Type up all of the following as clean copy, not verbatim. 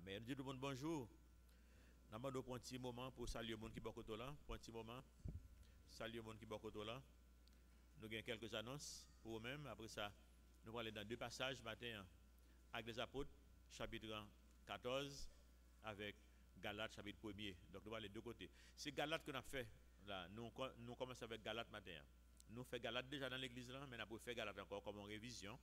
Amen. Nous disons tout le monde bonjour. Nous avons un petit moment pour saluer le monde qui est beaucoup là. Un petit moment. Saluer le monde qui est beaucoup là. Nous avons quelques annonces pour eux-mêmes. Après ça, nous allons aller dans deux passages matin. Actes des Apôtres, chapitre 14, avec Galates, chapitre 1er. Donc nous allons aller de deux côtés. C'est Galates que nous avons fait. Là, nous commençons avec Galates matin. Nous faisons Galates déjà dans l'église là, mais nous avons fait Galates encore comme en révision.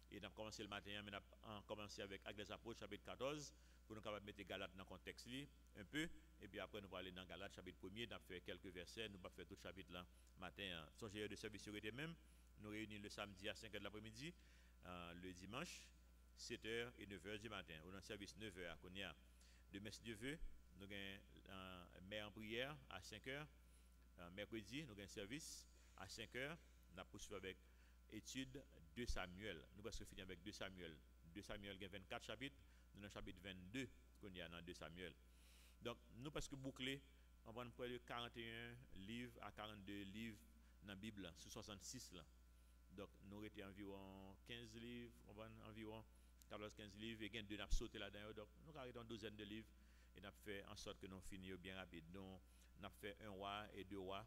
Et nous avons commencé le matin, mais nous avons commencé avec Actes des Apôtres, chapitre 14, pour nous capables mettre Galates dans le contexte un peu. Et puis après, nous allons aller dans Galates, chapitre 1er, nous avons fait quelques versets, nous allons faire tout le chapitre là matin. Songez de service sur même. Nous réunissons le samedi à 5h de l'après-midi, le dimanche, 7h et 9h du matin. On a un service 9h à Konya. Demain, si Dieu veut, nous avons mère en prière à 5h. Mercredi, nous avons un service à 5h. Nous poursuivons avec étude de Samuel. Nous allons finir avec 2 Samuel. 2 Samuel, il y a 24 chapitres. Nous avons le chapitre 22 qu'on y a dans 2 Samuel. Donc, nous, parce que boucler, on va près de 41 livres à 42 livres dans la Bible, sur 66. Là. Donc, nous avons été environ 15 livres, on va environ 14-15 livres, et il y a deux qui sauté là-dedans. Donc, nous avons arrêté une douzaine de livres et nous avons fait en sorte que nous finissions bien rapide. Donc, nous avons fait 1 roi et 2 rois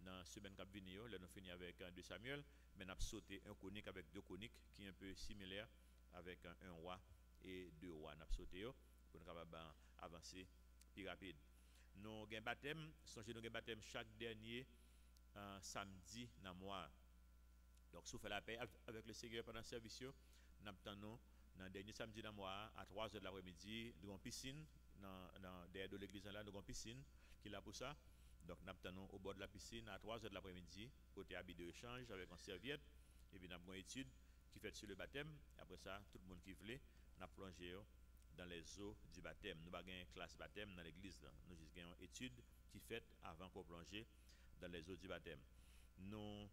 dans la semaine qui vient. Là, nous finissons avec 2 Samuel, mais nous avons sauté 1 chronique avec 2 chroniques qui est un peu similaire avec 1 roi et 2 rois. Nous avons sauté pour nous capables avancer plus rapide. Nous avons un baptême, songez nous avons un baptême chaque dernier samedi dans le mois. Donc, si vous faites la paix avec le Seigneur pendant le service, nous attendons dans le dernier samedi dans le mois à 3h de l'après-midi, nous avons une piscine derrière de l'église là, nous avons une piscine qui est là pour ça. Donc, nous attendons au bord de la piscine à 3h de l'après-midi, côté habit de échange avec une serviette. Et puis, nous avons une étude qui fait sur le baptême. Après ça, tout le monde qui voulait, nous avons plongé dans les eaux du baptême. Nous avons une classe baptême dans l'église. Nous avons une étude qui fait avant qu'on plonge dans les eaux du baptême. Nous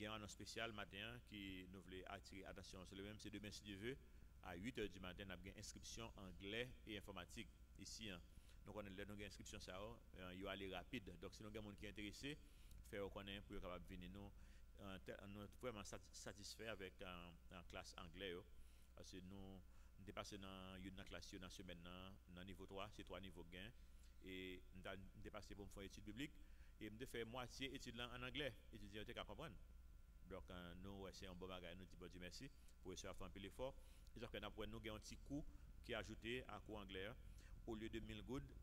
avons un spécial matin qui nous voulait attirer attention sur le même. C'est demain, si Dieu veut, à 8h du matin, nous avons une inscription anglais et informatique ici. Donc, on a une inscription, ça il va aller rapide. Donc, si nous avons des gens qui sont intéressés, faire connaître pour capable venir nous. Nous sommes vraiment satisfaits avec la classe anglais. Parce que nous dépassons dans une classe dans la semaine, dans niveau 3, c'est 3 niveaux gain. Et nous avons dépassé pour me faire une étude biblique. Et nous faire moitié étude en anglais. Étudiants qui comprendre. Donc, nous, c'est un bon bagage. Nous disons Dieu merci pour essayer de faire un peu l'effort. Et donc, nous avons un petit coût qui est ajouté à cours anglais. Au lieu de 1000 gouttes,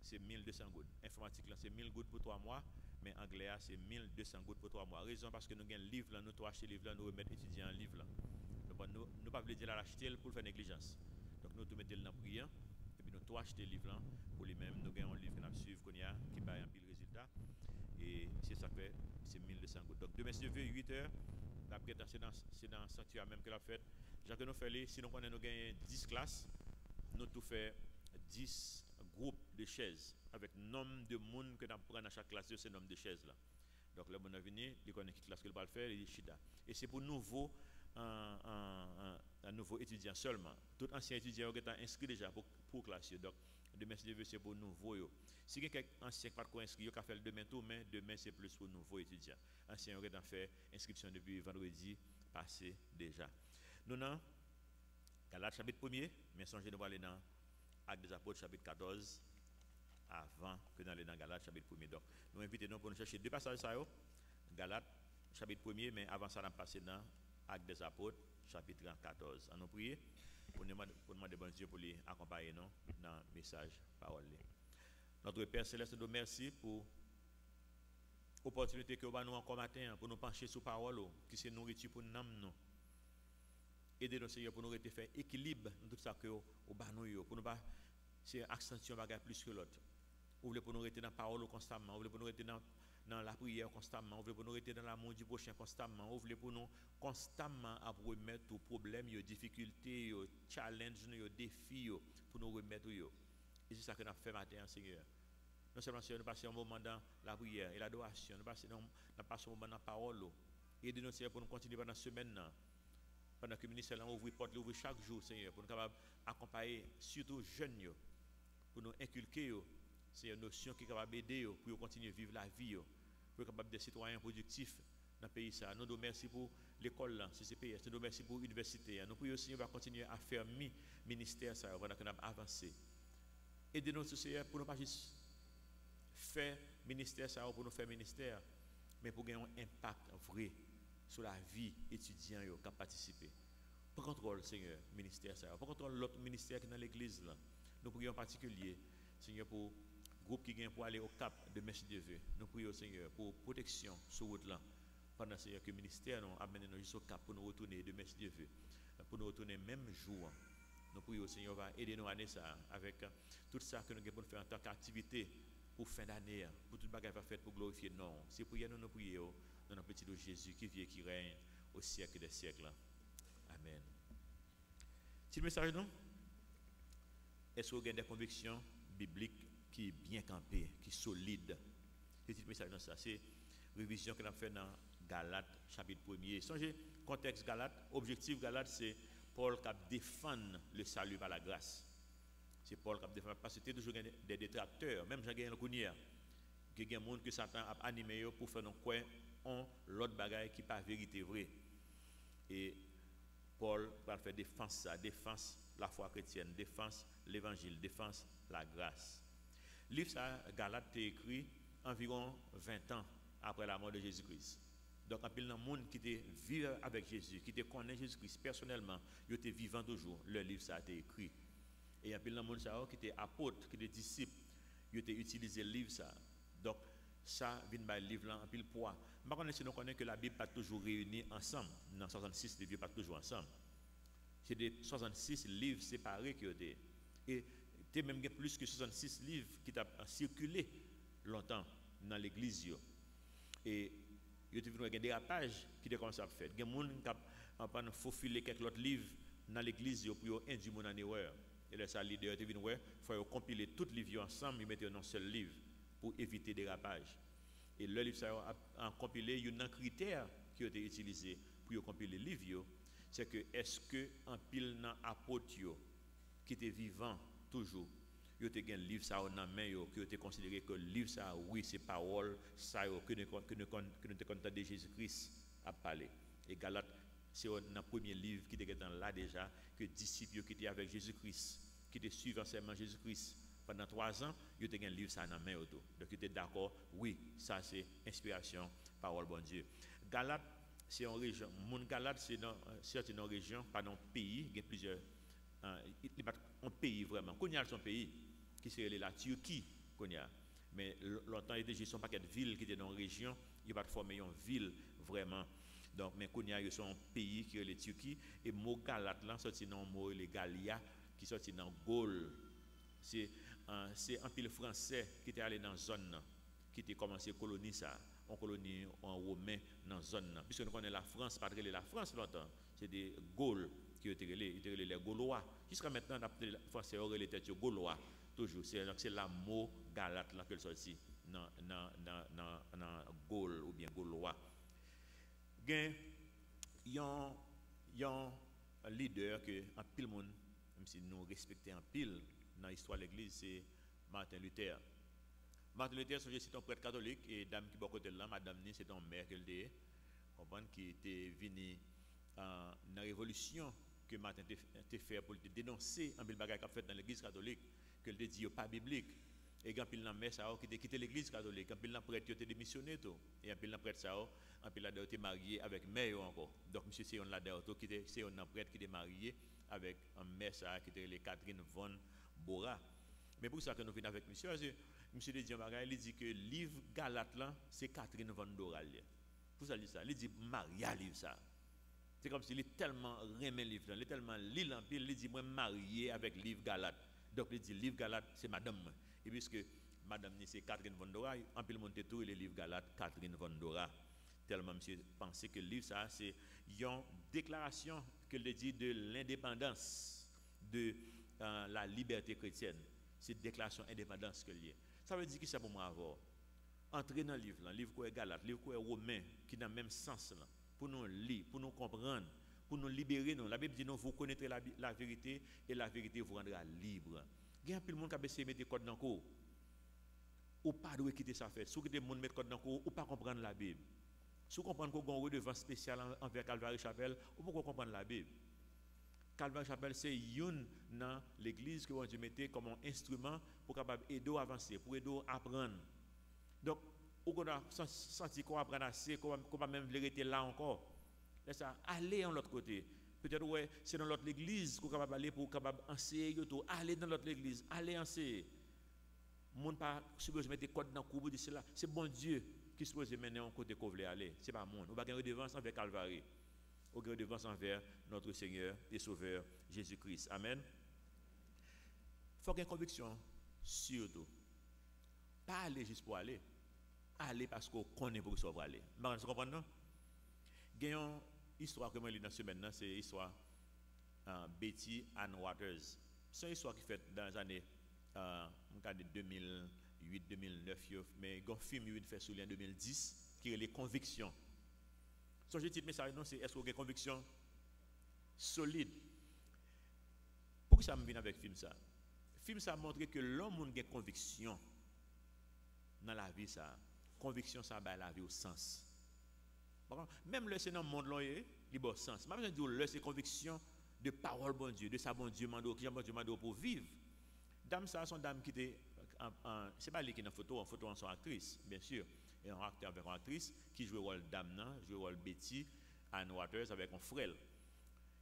c'est 1200 gouttes. Informatique, c'est 1000 gouttes pour 3 mois, mais anglais, c'est 1200 gouttes pour 3 mois. Raison parce que nous avons un livre, là, nous avons acheté le livre, là, nous remettons étudiants un livre. Là. Donc, nous ne pouvons pas dire l'acheter pour faire négligence. Donc, nous tout mettons dans la prière, et puis nous avons acheté le livre là, pour lui-même. Nous avons un livre que nous suivons, qui va un pile résultat. Et c'est ça que fait, c'est 1200 gouttes. Donc, demain, si je veux, 8h, après, c'est dans le sanctuaire même que la fête. J'ai que nous faisons, si nous avons 10 classes, nous tout fait 10 groupes de chaises avec le nombre de monde que nous prenons dans chaque classe, c'est le nombre de chaises là. Donc le monde est venu, il connaît qui classe qu'il va le faire, il dit chida. Et c'est pour nouveau un nouveau étudiant seulement. Tout ancien étudiant qui est inscrit déjà pour classe. Donc demain c'est pour nouveau. Si quelqu'un ancien pas inscrit, il a fait le demain tout, mais demain c'est plus pour nouveau étudiant. Ancien qui a fait inscription depuis vendredi passé déjà. Nous non Galates chapitre 1er, mais songez nous aller dans Actes des Apôtres chapitre 14 avant que nous allions dans Galates chapitre 1er. Donc, nous invitons pour nous chercher deux passages ça Galates chapitre 1er, mais avant ça, nous passons dans Actes des Apôtres chapitre 14. On nous prie pour demander bon Dieu pour les accompagner nous dans le message parole. Notre Père Céleste, nous merci pour l'opportunité que nous avons encore matin pour nous pencher sur parole qui c'est nourriture pour nous. Aidez-nous, Seigneur, pour nous faire équilibre dans tout ça que nous avons, pour nous pas accentuer un bagage plus que l'autre. Vous voulez pour nous rester dans la parole constamment, vous voulez pour nous rester dans la prière constamment, vous voulez pour nous rester dans l'amour du prochain constamment, vous voulez pour nous constamment remettre aux problèmes, aux difficultés, aux challenges, aux défis, pour nous remettre. Et c'est ça que nous avons fait matin, Seigneur. Non seulement, Seigneur, nous passons un moment dans la prière et l'adoration, nous passons un moment dans la parole. Aidez-nous, Seigneur, pour nous continuer pendant la semaine. Pendant que le ministère ouvre les portes, ouvre chaque jour, Seigneur, pour nous capables accompagner surtout les jeunes, pour nous inculquer, c'est une notion qui est capable d'aider pour continuer à vivre la vie, pour être capable des citoyens productifs dans le pays. Nous nous remercions pour l'école là, CCPS, nous merci pour l'université. Nous prions Seigneur va continuer à faire ministère ça pendant que nous avancer. Aidez-nous Seigneur pour ne pas juste faire ministère ça pour nous faire ministère, mais pour gagner un impact vrai sur la vie étudiant qui a participé. Pour contrôle Seigneur ministère ça, pour contrôle l'autre ministère qui est dans l'église là. Nous prions en particulier Seigneur pour groupe qui vient pour aller au cap de Merci Dieu. Nous prions Seigneur pour protection sur route là. Pendant Seigneur que le ministère nous amène nous jusqu'au cap pour nous retourner de Merci Dieu. Pour nous retourner même jour. Nous prions Seigneur va aider nous année ça avec tout ça que nous avons faire en tant qu'activité pour fin d'année, pour toute bagarre va faire pour glorifier non. C'est pour nous prions dans notre petit Jésus qui vit et qui règne au siècle des siècles. Amen. Si le message non, est-ce que vous avez des convictions bibliques qui est bien campé, qui est solide? C'est le message dans ça. C'est révision que nous avons fait dans Galates, chapitre 1er. Songez, contexte Galates, objectif Galates, c'est Paul qui défend le salut par la grâce. C'est Paul qui défend, parce que c'était toujours des détracteurs, même j'ai gagné le cournier. Il y a des gens que Satan a animé pour faire nos coins en l'autre bagaille qui n'est pas vérité vraie. Et Paul va faire défense ça, défense la foi chrétienne, défense l'évangile, défense la grâce. Le livre ça, Galates est écrit environ 20 ans après la mort de Jésus-Christ. Donc, il y a des gens qui vivent avec Jésus, qui connaissent Jésus-Christ personnellement, ils étaient vivants toujours. Le livre ça a été écrit. Et il y a des gens qui étaient apôtres, qui étaient disciples, ils ont utilisé le livre ça. Donc, ça vient par le livre là en pile poids. Je ne sais pas si que la Bible pas toujours réunie ensemble. Dans 66 livres pas toujours ensemble. C'est des 66 livres séparés qui ont été. Et il y a même plus que 66 livres qui ont circulé longtemps dans l'église. Et il y a des dérapages qui ont commencé à faire. Il y a des gens qui ont faufilé quelques autres livres dans l'église pour induire mon en erreur. Et là, ça, leader, il faut compiler tous les livres ensemble et mettre dans un seul livre pour éviter des dérapages. Et le livre a compilé, il y a un critère qui a été utilisé pour compiler les livres, c'est que est-ce que en pile dans apôtre qui était vivant toujours, il y a un livre ça dans main qui a été considéré que le livre ça oui c'est parole ça que nous content de Jésus-Christ a parlé. Et Galates c'est le premier livre qui était là déjà que disciples qui étaient avec Jésus-Christ, qui étaient suivant enseignement Jésus-Christ pendant 3 ans, il y a un livre ça dans main auto. Donc il était d'accord, oui, ça c'est inspiration parole bon Dieu. Galates c'est une région, mon Galates c'est dans certaines régions, pas dans un pays, il y a plusieurs un pays vraiment. Qu'on y a son pays qui c'est la Turquie qu'on y a. Mais longtemps il y a déjà un paquet de villes qui étaient dans la région, il va former une ville vraiment. Donc mais qu'on y a son pays qui est la Turquie et mot Galate là sorti dans mot les Galia qui sorti dans Gaule. C'est un pile français qui était allé dans zone qui était commencé colonie ça, on colonie en romain dans zone puisque nous connaissons la France, pas la France longtemps, c'est des Gaules qui étaient les Gaulois. Jusqu'à maintenant les français auraient les têtes Gaulois toujours. C'est la mot Galate là que sorti dans Gaule ou bien Gaulois. Il y a un leader que en pile monde même si nous respectons en pile dans l'histoire de l'église, c'est Martin Luther. Martin Luther, c'est un prêtre catholique et dame qui est à côté de là, madame ni c'est un mère qui était venu dans la révolution que Martin a fait pour dénoncer un peu de bagaille qu'a fait dans l'église catholique, que le dit pas biblique. Et quand il a mère ça qui a quitté l'église catholique, quand il a prêtre qui a démissionné tout, et quand il a prêtre ça, quand il a été marié avec mère encore. Donc monsieur c'est on là qui était c'est un prêtre qui est marié avec un mère ça qui était les Catherine von Bora. Mais pour ça que nous venons avec monsieur, monsieur dit il dit que le livre Galate là, c'est Catherine von Bora. Pour ça il dit ça, il dit Maria livre ça. C'est comme s'il est tellement remet le livre, il est tellement lit en pile, il dit moi marié avec le livre Galate. Donc il dit livre Galate c'est madame. Et puisque madame c'est Catherine von Bora, en pile monter tout le livre Galate Catherine von Bora. Tellement monsieur pensait que le livre ça c'est une déclaration que le dit de l'indépendance de la liberté chrétienne. C'est une déclaration d'indépendance que lié. Ça veut dire que c'est pour moi avoir entrer dans le livre quoi est Galate, livre quoi est Romain qui dans le même sens là, pour nous lire, pour nous comprendre, pour nous libérer nous. La Bible dit non, vous connaîtrez la vérité et la vérité vous rendra libre. Il y a plus de monde qui a essayé de mettre code dans le cours. Ou pas de quitter ça fait. Si vous quittez le monde mettre code dans le cours ou pas comprendre la Bible. Si vous comprenez qu'on a une redevance spéciale envers Calvary Chapelle, vous pouvez comprendre la Bible. Calvary Chapelle, c'est une dans l'église que Dieu mettait comme un instrument pour capable aider à avancer, pour aider à apprendre. Donc, on a senti qu'on apprend assez, qu'on va même rester là encore. Laissez ça, aller en l'autre côté. Peut-être ouais, c'est dans l'autre église qu'on est capable d'aller pour capable enseigner tout. Aller dans l'autre église, aller enseigner. Mon pas supposé mettre des codes dans le cou, c'est là, c'est bon Dieu qui suppose mener en côté qu'on veut aller. C'est pas mon. On va gagner redevance envers Calvary. On va redevance envers notre Seigneur et Sauveur Jésus-Christ. Amen. Il faut qu'il y ait une conviction surtout. Pas aller juste pour aller. Aller parce qu'on connaît pour ça pour aller. Vous comprenez non? Il y a une histoire que je lis dans ce semaine, c'est l'histoire Betty Ann Waters. C'est une histoire qui fait dans les années 2008-2009, mais il y a un film qui fait sur en 2010 qui est les convictions. So, je dis message non, c'est est-ce que vous avez une conviction solide? Pourquoi ça me vient avec le film ça? Le film ça montre que l'homme a une conviction dans la vie ça. Conviction ça va la vie au sens. Même le c'est dans le monde là, il a sens. Je veux dire le c'est conviction de parole bon Dieu, de sa bon Dieu mando qui bon Dieu mando pour vivre. Dame ça sont dame qui était c'est pas lui qui est en photo en son actrice bien sûr. Et un acteur avec une actrice qui joue le rôle d'Amna, joue le rôle Betty Ann Waters avec un frère.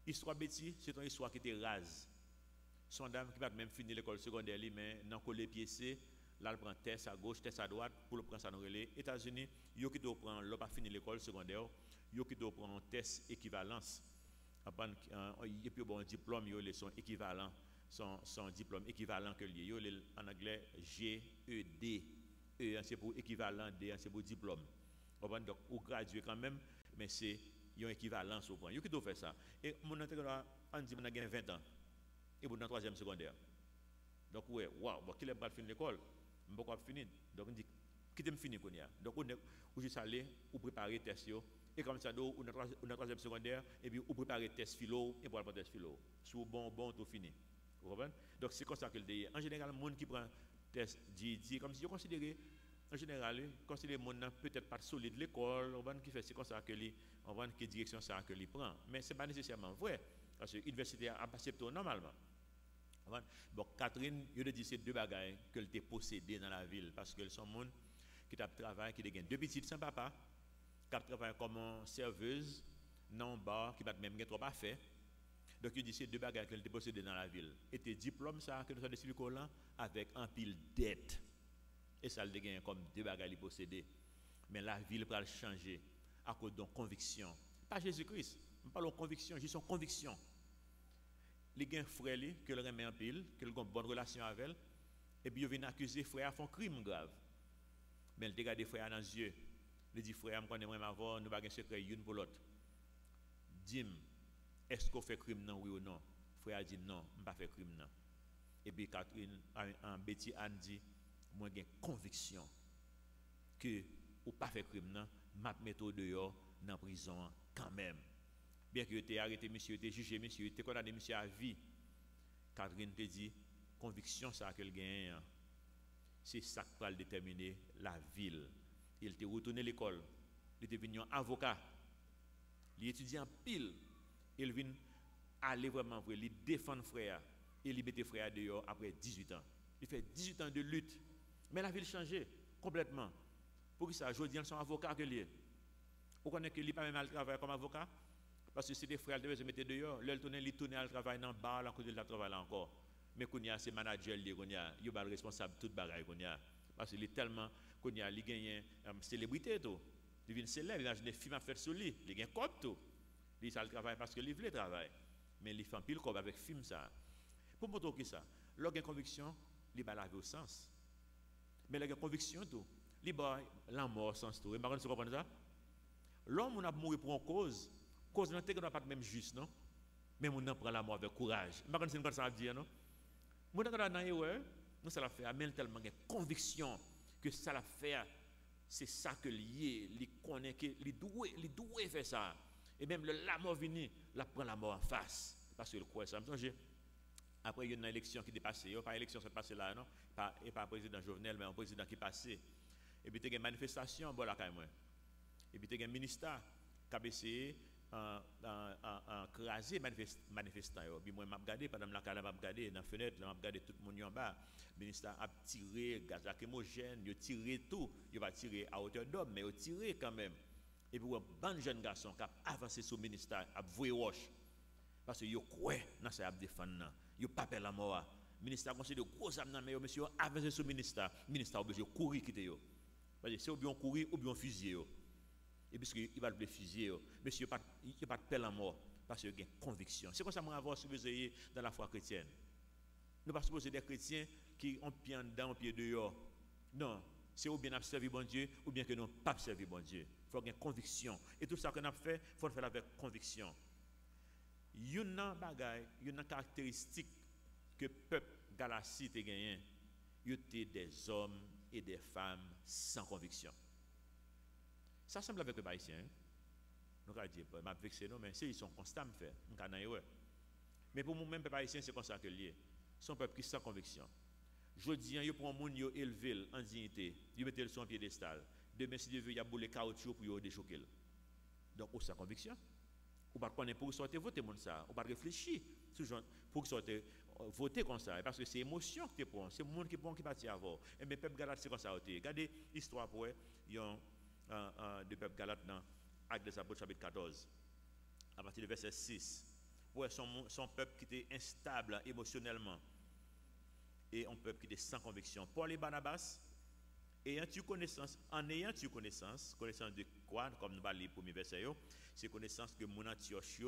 L'histoire Betty, c'est une histoire qui était rase. Son dame qui va même finir l'école secondaire, mais dans le pied, là, elle prend test à gauche, test à droite pour le prendre ça dans les États-Unis. Yo qui doit prendre, l'on pas fini l'école secondaire, yo qui doit prendre un test équivalence. Et puis bon diplôme, yo les son équivalent, son diplôme équivalent que lié. Yo en anglais GED. E c'est pour équivalent, D c'est pour diplôme. Donc, ou gradué quand même, mais c'est une équivalence au point. Vous qui doit faire ça. Et mon intégral, on dit qu'on a 20 ans. Et pour dans 3e secondaire. Donc, oui, waouh, bon, qui est pas fini l'école? Je ne peux pas finir. Donc, on dit, qui t'aime finir qu'on y a? Donc, on juste aller, ou préparer test. Et comme ça, on a 3e secondaire, et puis on prépare test philo, et pour le test philo. Sous bon, tout fini. Vous comprenez? Donc, c'est comme ça que le dit. En général, le monde qui prend test GED, comme si je considérais, en général, considérer le monde peut-être pas solide l'école, on va qui fait c'est comme ça que on va quelle direction ça que prend. Mais ce n'est pas nécessairement vrai, parce que l'université a accepté normalement. Bon, Catherine, je lui dis c'est deux bagages qu'elle était possédée dans la ville, parce que sont monde qui travaille, qui a deux petites sans papa, qui travaille comme serveuse, dans un bar, qui va même trop pas fait. Donc, il dit c'est deux bagages qu'elle était possédée dans la ville. Et tes diplômes, ça, que nous avons décidé avec un pile dette. Et ça, le gagne comme deux bagages possédés. Mais la ville va changer à cause d'une conviction. Pas Jésus-Christ. Je parle de conviction, juste une conviction. Les gens frère que le remet en pile, que le a une bonne relation avec elle, et puis il vient accuser frère de un crime grave. Mais il regarde frère dans les yeux. Il dit frère, je connais vraiment avant, nous pas un secret une pour l'autre. Dis-moi, est-ce qu'on fait crime non oui ou non? Frère a dit non, je ne pas fait crime non. Et puis Catherine, Betty Anne dit, moi j'ai conviction que ou pas fait crime non, m'a mettre dehors dans la prison quand même. Bien que tu aies arrêté monsieur, tu aies jugé monsieur, tu aies condamné monsieur à vie. Catherine te dit, conviction ça qu'elle gagne, c'est ça qui va déterminer la ville. Il te retourné à l'école, il est devenu avocat, il étudie en pile, il vient aller vraiment pour lui défendre frère et libérer frère dehors après 18 ans. Il fait 18 ans de lutte, mais la ville changé complètement. Pour ça, je dis, son avocat que lui. Vous connaissez que lui pas même à travailler comme avocat? Parce que c'est des frères qui se mettre dehors, il tourne à travailler dans le bar, à côté de la travail encore. Mais qu'on y a ces managers, il y a le responsable de toute bagaille qu'on y a. Parce qu'il est tellement qu'on y a, il gagne célébrité tout. Il devient célèbre, il a des films à faire sur lui, il gagne cop tout. Il ça le travail parce que il veut travailler. Mais il fait un pile comme avec film ça. Pour montrer que ça, lorsqu'il y a une conviction, il va la vie au sens. Mais il y a une conviction tout, il va la mort au sens tout. Et par contre, vous comprenez ça? L'homme on a mouru pour une cause n'est pas même juste non? Mais on prend la mort avec courage. Par contre, c'est une ça dire non? Mon dans erreur, nous ça la fait mais tellement de conviction que ça la fait c'est ça que lié, il connaît que il doit faire ça. Et même la mort vient, la prend la mort en face parce que le croit ça. Après il y a une élection qui est passée, pas élection qui passée là non, pas président Jovenel mais un président qui est passé. Et puis il y a une manifestation bon là quand même. Et puis il y a un ministère qui a essayé craser manifestants. Puis moi, je m'ai regardé, pendant la je m'ai regardé dans la fenêtre, je m'ai regardé tout le monde en bas. Le ministère a tiré gaz lacrymogène, il a tiré tout. Il va tirer à hauteur d'homme, mais il a tiré quand même. Et puis, un bon jeune garçon qui a avancé sur le ministère, a voué roche. Parce que yo croit dans ça, il défendre. Yo pas peur la mort. Le ministère a de gros âmes, mais monsieur a avancé sur le ministère. Le ministère a obligé de courir quitter yo. Parce que c'est ou bien courir ou bien fusiller yo. Et puisqu'il va le fusiller, monsieur il n'y a pas de peur la mort. Parce qu'il y a une conviction. C'est comme ça que nous avons supposé dans la foi chrétienne. Nous ne sommes pas supposés des chrétiens qui ont pied en dedans, pied dehors. Non. C'est ou bien nous servir bon Dieu, ou bien que nous pas servir bon Dieu. Il faut avoir une conviction. Et tout ça qu'on a fait, il faut le faire avec conviction. Il y a une caractéristique que le peuple Galatie a gagné. Il y a des hommes et des femmes sans conviction. Ça semble avec les Haïtiens. Nous allons dire, je vais vexer, mais ils sont constants à faire. Mais pour nous-mêmes, les Haïtiens, c'est comme ça que lié. Son peuple qui sans conviction. Je dis, il prend un monde élevé en dignité, il met sur un piédestal. Demain, si Dieu veut, il y a boule caoutchouc pour déchoquer. Donc, on sans conviction. On ne peut pas pour sortir voter monde ça. On ne peut pas réfléchir pour sortir voter comme ça. Parce que c'est l'émotion que tu prends. C'est le monde qui prend qui partit avant. Et mes peuples galates, c'est comme ça. Regardez l'histoire pour eux. Il y a des peuples galates dans Actes des Apôtres, chapitre 14. À partir du verset 6. Pour son peuple qui était instable émotionnellement. Et un peuple qui était sans conviction. Paul et Barnabas, en ayant connaissance de quoi, comme nous parlons le premier verset, c'est connaissance que mon Antioche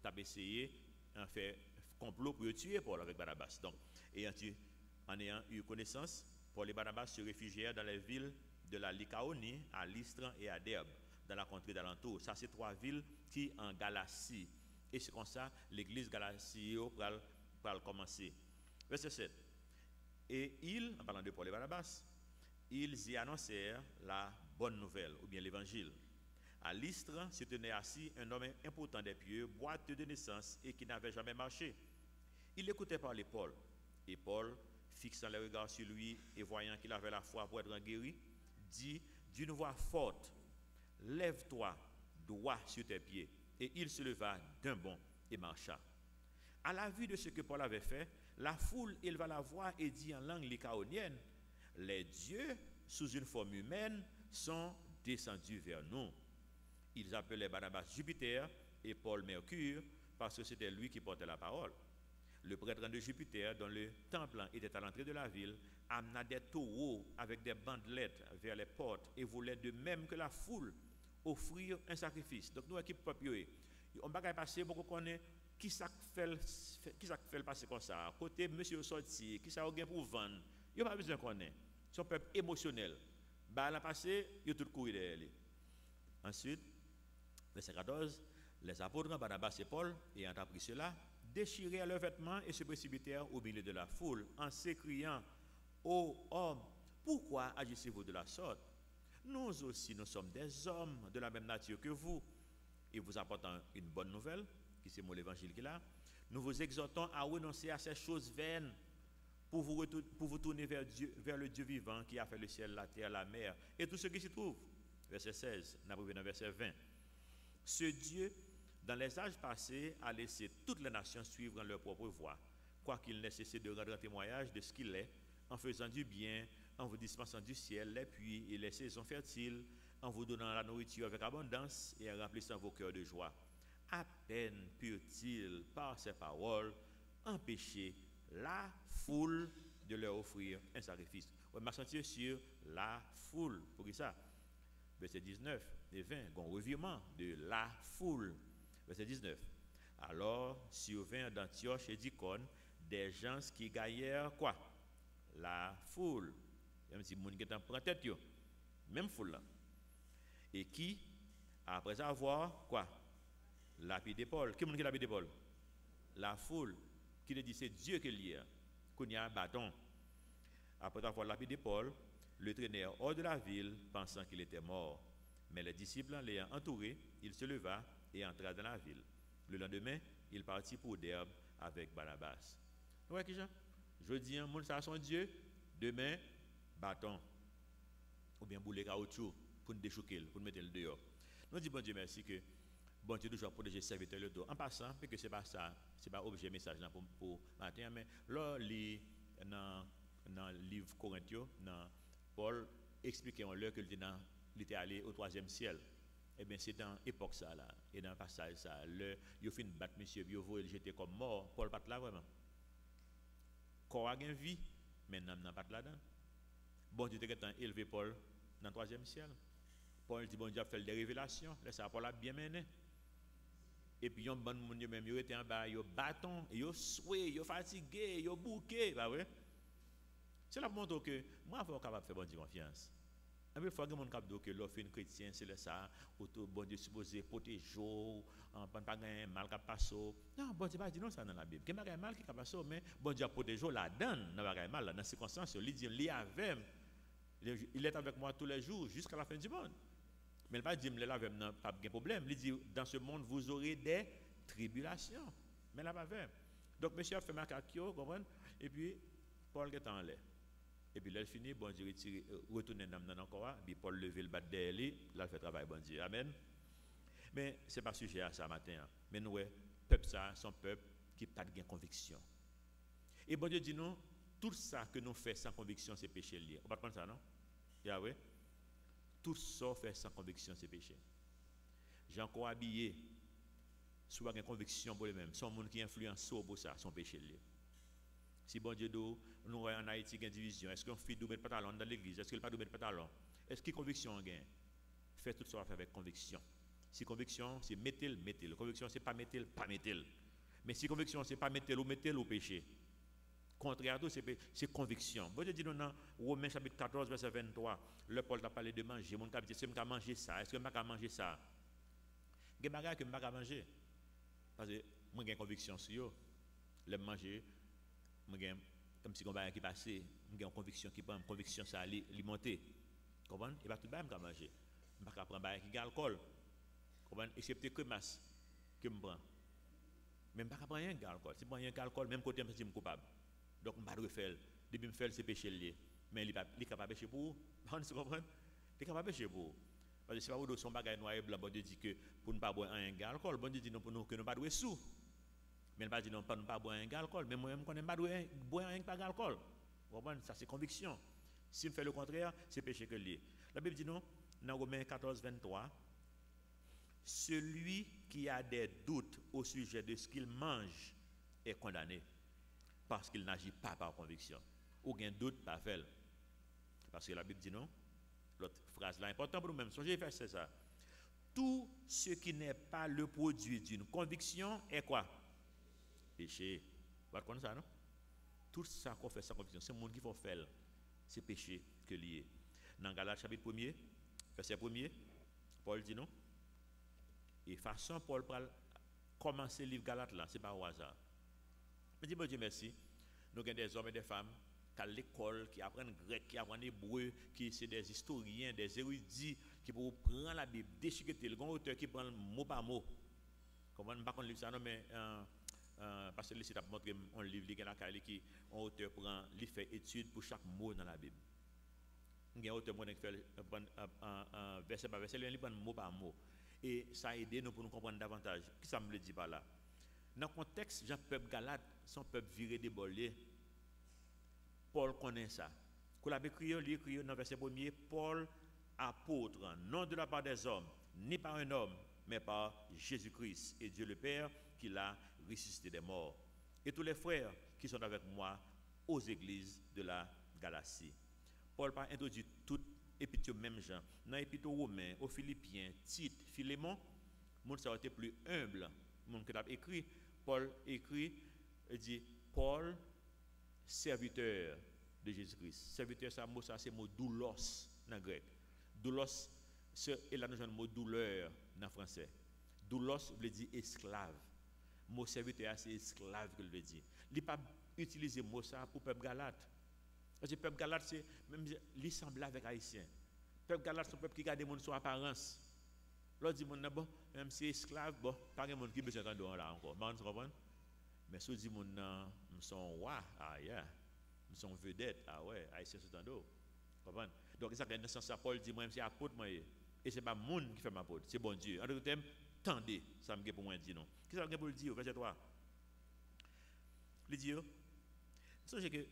a essayé de faire complot pour tuer Paul avec Barnabas. Donc, en ayant eu connaissance, Paul et Barnabas se réfugièrent dans les villes de la Lycaonie, à Lystre et à Derbe, dans la contrée d'alentour. Ça, c'est 3 villes qui en Galatie. Et c'est comme ça l'église Galatie va commencer. Verset 7. Et ils, en parlant de Paul et Barnabas, ils y annoncèrent la bonne nouvelle, ou bien l'évangile. À Lystre se tenait assis un homme important des pieux, boiteux de naissance et qui n'avait jamais marché. Il écoutait parler Paul. Et Paul, fixant les regards sur lui et voyant qu'il avait la foi pour être guéri, dit d'une voix forte, « Lève-toi, droit sur tes pieds. » Et il se leva d'un bond et marcha. À la vue de ce que Paul avait fait, la foule éleva la voix et dit en langue lycaonienne, « Les dieux, sous une forme humaine, sont descendus vers nous. » Ils appelaient Barnabas Jupiter et Paul Mercure, parce que c'était lui qui portait la parole. Le prêtre de Jupiter, dont le temple était à l'entrée de la ville, amena des taureaux avec des bandelettes vers les portes et voulait de même que la foule offrir un sacrifice. Donc nous, équipe peuple, on va passer, beaucoup connaît qui ça fait passer comme ça. Côté monsieur sorti, qui ça a pour vendre, il n'y a pas besoin de connaître. Son peuple émotionnel. Bah la passé, il a tout couru derrière lui. Ensuite, verset 14, les apôtres Barnabas et Paul, ayant appris cela, déchirèrent leurs vêtements et se précipitèrent au milieu de la foule en s'écriant, « Ô hommes, pourquoi agissez-vous de la sorte? Nous aussi, nous sommes des hommes de la même nature que vous. » Et vous apportant une bonne nouvelle, qui c'est l'évangile qu'il a, nous vous exhortons à renoncer à ces choses vaines pour vous tourner vers le Dieu vivant qui a fait le ciel, la terre, la mer et tout ce qui s'y trouve. Verset 16, nous arrivons dans verset 20. Ce Dieu, dans les âges passés, a laissé toutes les nations suivre leur propre voie, quoiqu'il n'ait cessé de rendre témoignage de ce qu'il est, en faisant du bien, en vous dispensant du ciel les pluies et les saisons fertiles, en vous donnant la nourriture avec abondance et en remplissant vos cœurs de joie. À peine purent-ils, par ces paroles, empêcher la foule de leur offrir un sacrifice. On m'a senti sur la foule. Pour ça, verset 19 et 20, un revirement de la foule. Verset 19. Alors survinrent d'Antioche et d'Icône des gens qui gagnèrent quoi? La foule. Même si les gens qui prennent tête, même foule là. Et qui, après avoir quoi? Lapidé Paul. Qui est-ce qui lapidé Paul? La foule. Qui le dit c'est Dieu qui lie. Qu'il y a un bâton. Après avoir lapidé Paul, le traînèrent hors de la ville, pensant qu'il était mort. Mais les disciples l'ayant entouré, il se leva et entra dans la ville. Le lendemain, il partit pour Derbe avec Barnabas. Vous voyez qui ça? Je dis, mon ça son Dieu, demain, bâton. Ou bien boulet caoutchouc pour nous déchouquer, pour nous mettre le dehors. Nous disons bon Dieu merci que bon Dieu toujours protéger serviteur le dos. En passant, parce que c'est pas ça, c'est pas objet message là pour matin, mais là dans le livre Corinthiens, dans Paul explique en leur que il était allé au troisième ciel. Eh bien, c'est dans l'époque ça là, et dans le passage ça, il a fait une batte monsieur, il a jeté comme mort, Paul pas là vraiment. Corps a une vie, mais n'a pas là-dedans. Bon Dieu t'a élevé Paul dans le troisième ciel. Paul dit bon Dieu a fait des révélations, là ça Paul a bien mené. Et puis, il y a bon monde même, ils étaient en bas, ils bâton, ils soué, ils fatigué, ils bouqué, bah ouais. C'est là pour montrer que moi, je suis capable de faire bon Dieu confiance. Et puis, il faut que mon cap que l'offre une chrétien, c'est ça, auto bon Dieu supposé protéger, pas gagner mal qui passe. Non, bon Dieu pas dit non ça dans la Bible. Il y a mal qui passe, mais bon Dieu a protégé la donne, n'a pas mal dans les circonstances, il dit il est avec, il est avec moi tous les jours jusqu'à la fin du monde. Mais il ne pas dire, là, pas de problème. Il dit, dans ce monde, vous aurez des tribulations. Mais là, pas vrai. Donc, monsieur a fait ma kakio, comprenez? Et puis, Paul est en l'air. Et puis, là, il finit, bon Dieu, retourne dans encore, puis Paul levé le bas de lui, là, il fait travail, bon Dieu. Amen. Mais ce n'est pas sujet à ça matin. Mais nous, peuple ça, son peuple qui n'a pas de conviction. Et bon Dieu dit, non, tout ça que nous faisons sans conviction, c'est péché lié. On ne va pas prendre ça, non? Yahweh. Tout ça fait sans conviction, c'est péché. J'ai encore habillé, soit une conviction pour lui-même, son monde qui influence pour ça, son péché lié. Si bon Dieu nous en Haïti une division, est-ce qu'on fait doubler de pantalon dans l'église? Est-ce qu'il pas doubler de pantalon? Est-ce qu'il conviction en gain? Fait tout ça avec conviction. Si conviction, c'est mettez-le. Conviction, c'est pas mettez-le, pas mettez-le. Mais si conviction, c'est pas mettez-le ou péché. Contraire à tout, c'est conviction. Bon Dieu dit dans Romains chapitre 14, verset 23, le Paul t'a parlé de manger. Mon cap dit, est-ce que je peux manger ça? Est-ce que je peux manger ça? Il y a des choses que je ne peux pas manger. Parce que moi, j'ai une conviction sur eux. Le manger, comme si on va qui passer, j'ai une conviction qui prend, une conviction ça alimenter. Comprenez? Et pas tout le monde peut manger. Je ne peux pas prendre qui a alcool. Comprenez? Excepté que masse que je prends. Mais je ne peux pas prendre rien d'alcool. Si je prends rien d'alcool, même côté je suis coupable. Donc, je ne peux pas le faire. Depuis que je fais, c'est péché lié. Mais il est capable de pécher pour vous. Vous comprenez? Il est capable de pécher pour vous. Parce que si vous avez son bagage noir et blanc, bon Dieu dit que pour ne pas boire un d'alcool, bon Dieu dit non pour nous que nous ne pas boire sous. Mais il ne pas dit non pour ne pas boire un d'alcool. Mais moi-même, je ne pas boire un d'alcool. Vous comprenez? Ça, c'est conviction. Si on fait le contraire, c'est péché que lié. La Bible dit non, dans Romains 14, 23, celui qui a des doutes au sujet de ce qu'il mange est condamné. Parce qu'il n'agit pas par conviction. Aucun doute, pas fait. Parce que la Bible dit non. L'autre phrase là, important pour nous-mêmes. Songez faire c'est ça. Tout ce qui n'est pas le produit d'une conviction est quoi? Péché. Vous connaissez ça, non? Tout ça qu'on fait sans conviction, c'est le monde qui faut faire. C'est péché que lié. Dans Galates chapitre 1er, verset 1er, Paul dit non. Et façon Paul commencer le livre Galates là, c'est pas au hasard. Je dis bon Dieu merci. Nous avons des hommes et des femmes qui à l'école, qui apprennent grec, qui apprennent hébreu, qui sont des historiens, des érudits, qui peuvent prendre la Bible, déchiqueter. Le grand auteur qui prend mot par mot. Comment on ne va pas lire ça, non, mais parce que le site a montré un livre qui un auteur prend, il fait étude pour chaque mot dans la Bible. Il y a un auteur qui fait verset par verset, il prend mot par mot. Et ça a aidé nous pour nous comprendre davantage. Qui ça me le dit par là? Dans le contexte, Jean peuple Galate, son peuple viré des bolliers. Paul connaît ça. Quand il a écrit dans le verset 1er, Paul, apôtre, non de la part des hommes, ni par un homme, mais par Jésus-Christ et Dieu le Père, qui l'a ressuscité des morts. Et tous les frères qui sont avec moi aux églises de la Galatie. Paul n'a pas introduit tout épître même gens. Dans l'épître aux Romains, aux Philippiens, Tite, Philémon, le monde a été plus humble. Le monde qui a écrit, Paul écrit, il dit, Paul, serviteur de Jésus-Christ. Serviteur, ça c'est le mot doulos dans grec. Doulos, et là nous avons le mot douleur dans français. Doulos veut dire esclave. Le mot serviteur, c'est esclave que veut dire. Il n'a pas utilisé le mot ça pour le peuple galate. Parce que le peuple galate, c'est même il semble avec Haïtien. Le peuple galate, c'est un peuple qui garde les gens sur apparence. L'autre dit, même si esclave, bon, pas de monde qui besoin d'entendre là encore. Vous comprenez? Mais si vous dites, nous sommes rois, ah yeah, nous sommes vedettes, ah ouais, Haïtien c'est en dos. Comprenez? Donc, ça dans ce sens, Paul dit, moi-même, c'est apôtre, moi. Et ce n'est pas le monde qui fait ma faute, c'est bon Dieu. En d'autres termes, tendez, ça me pour moi dire non. Qu'est-ce que ça pour le dire, verset 3? Il dit, sachez que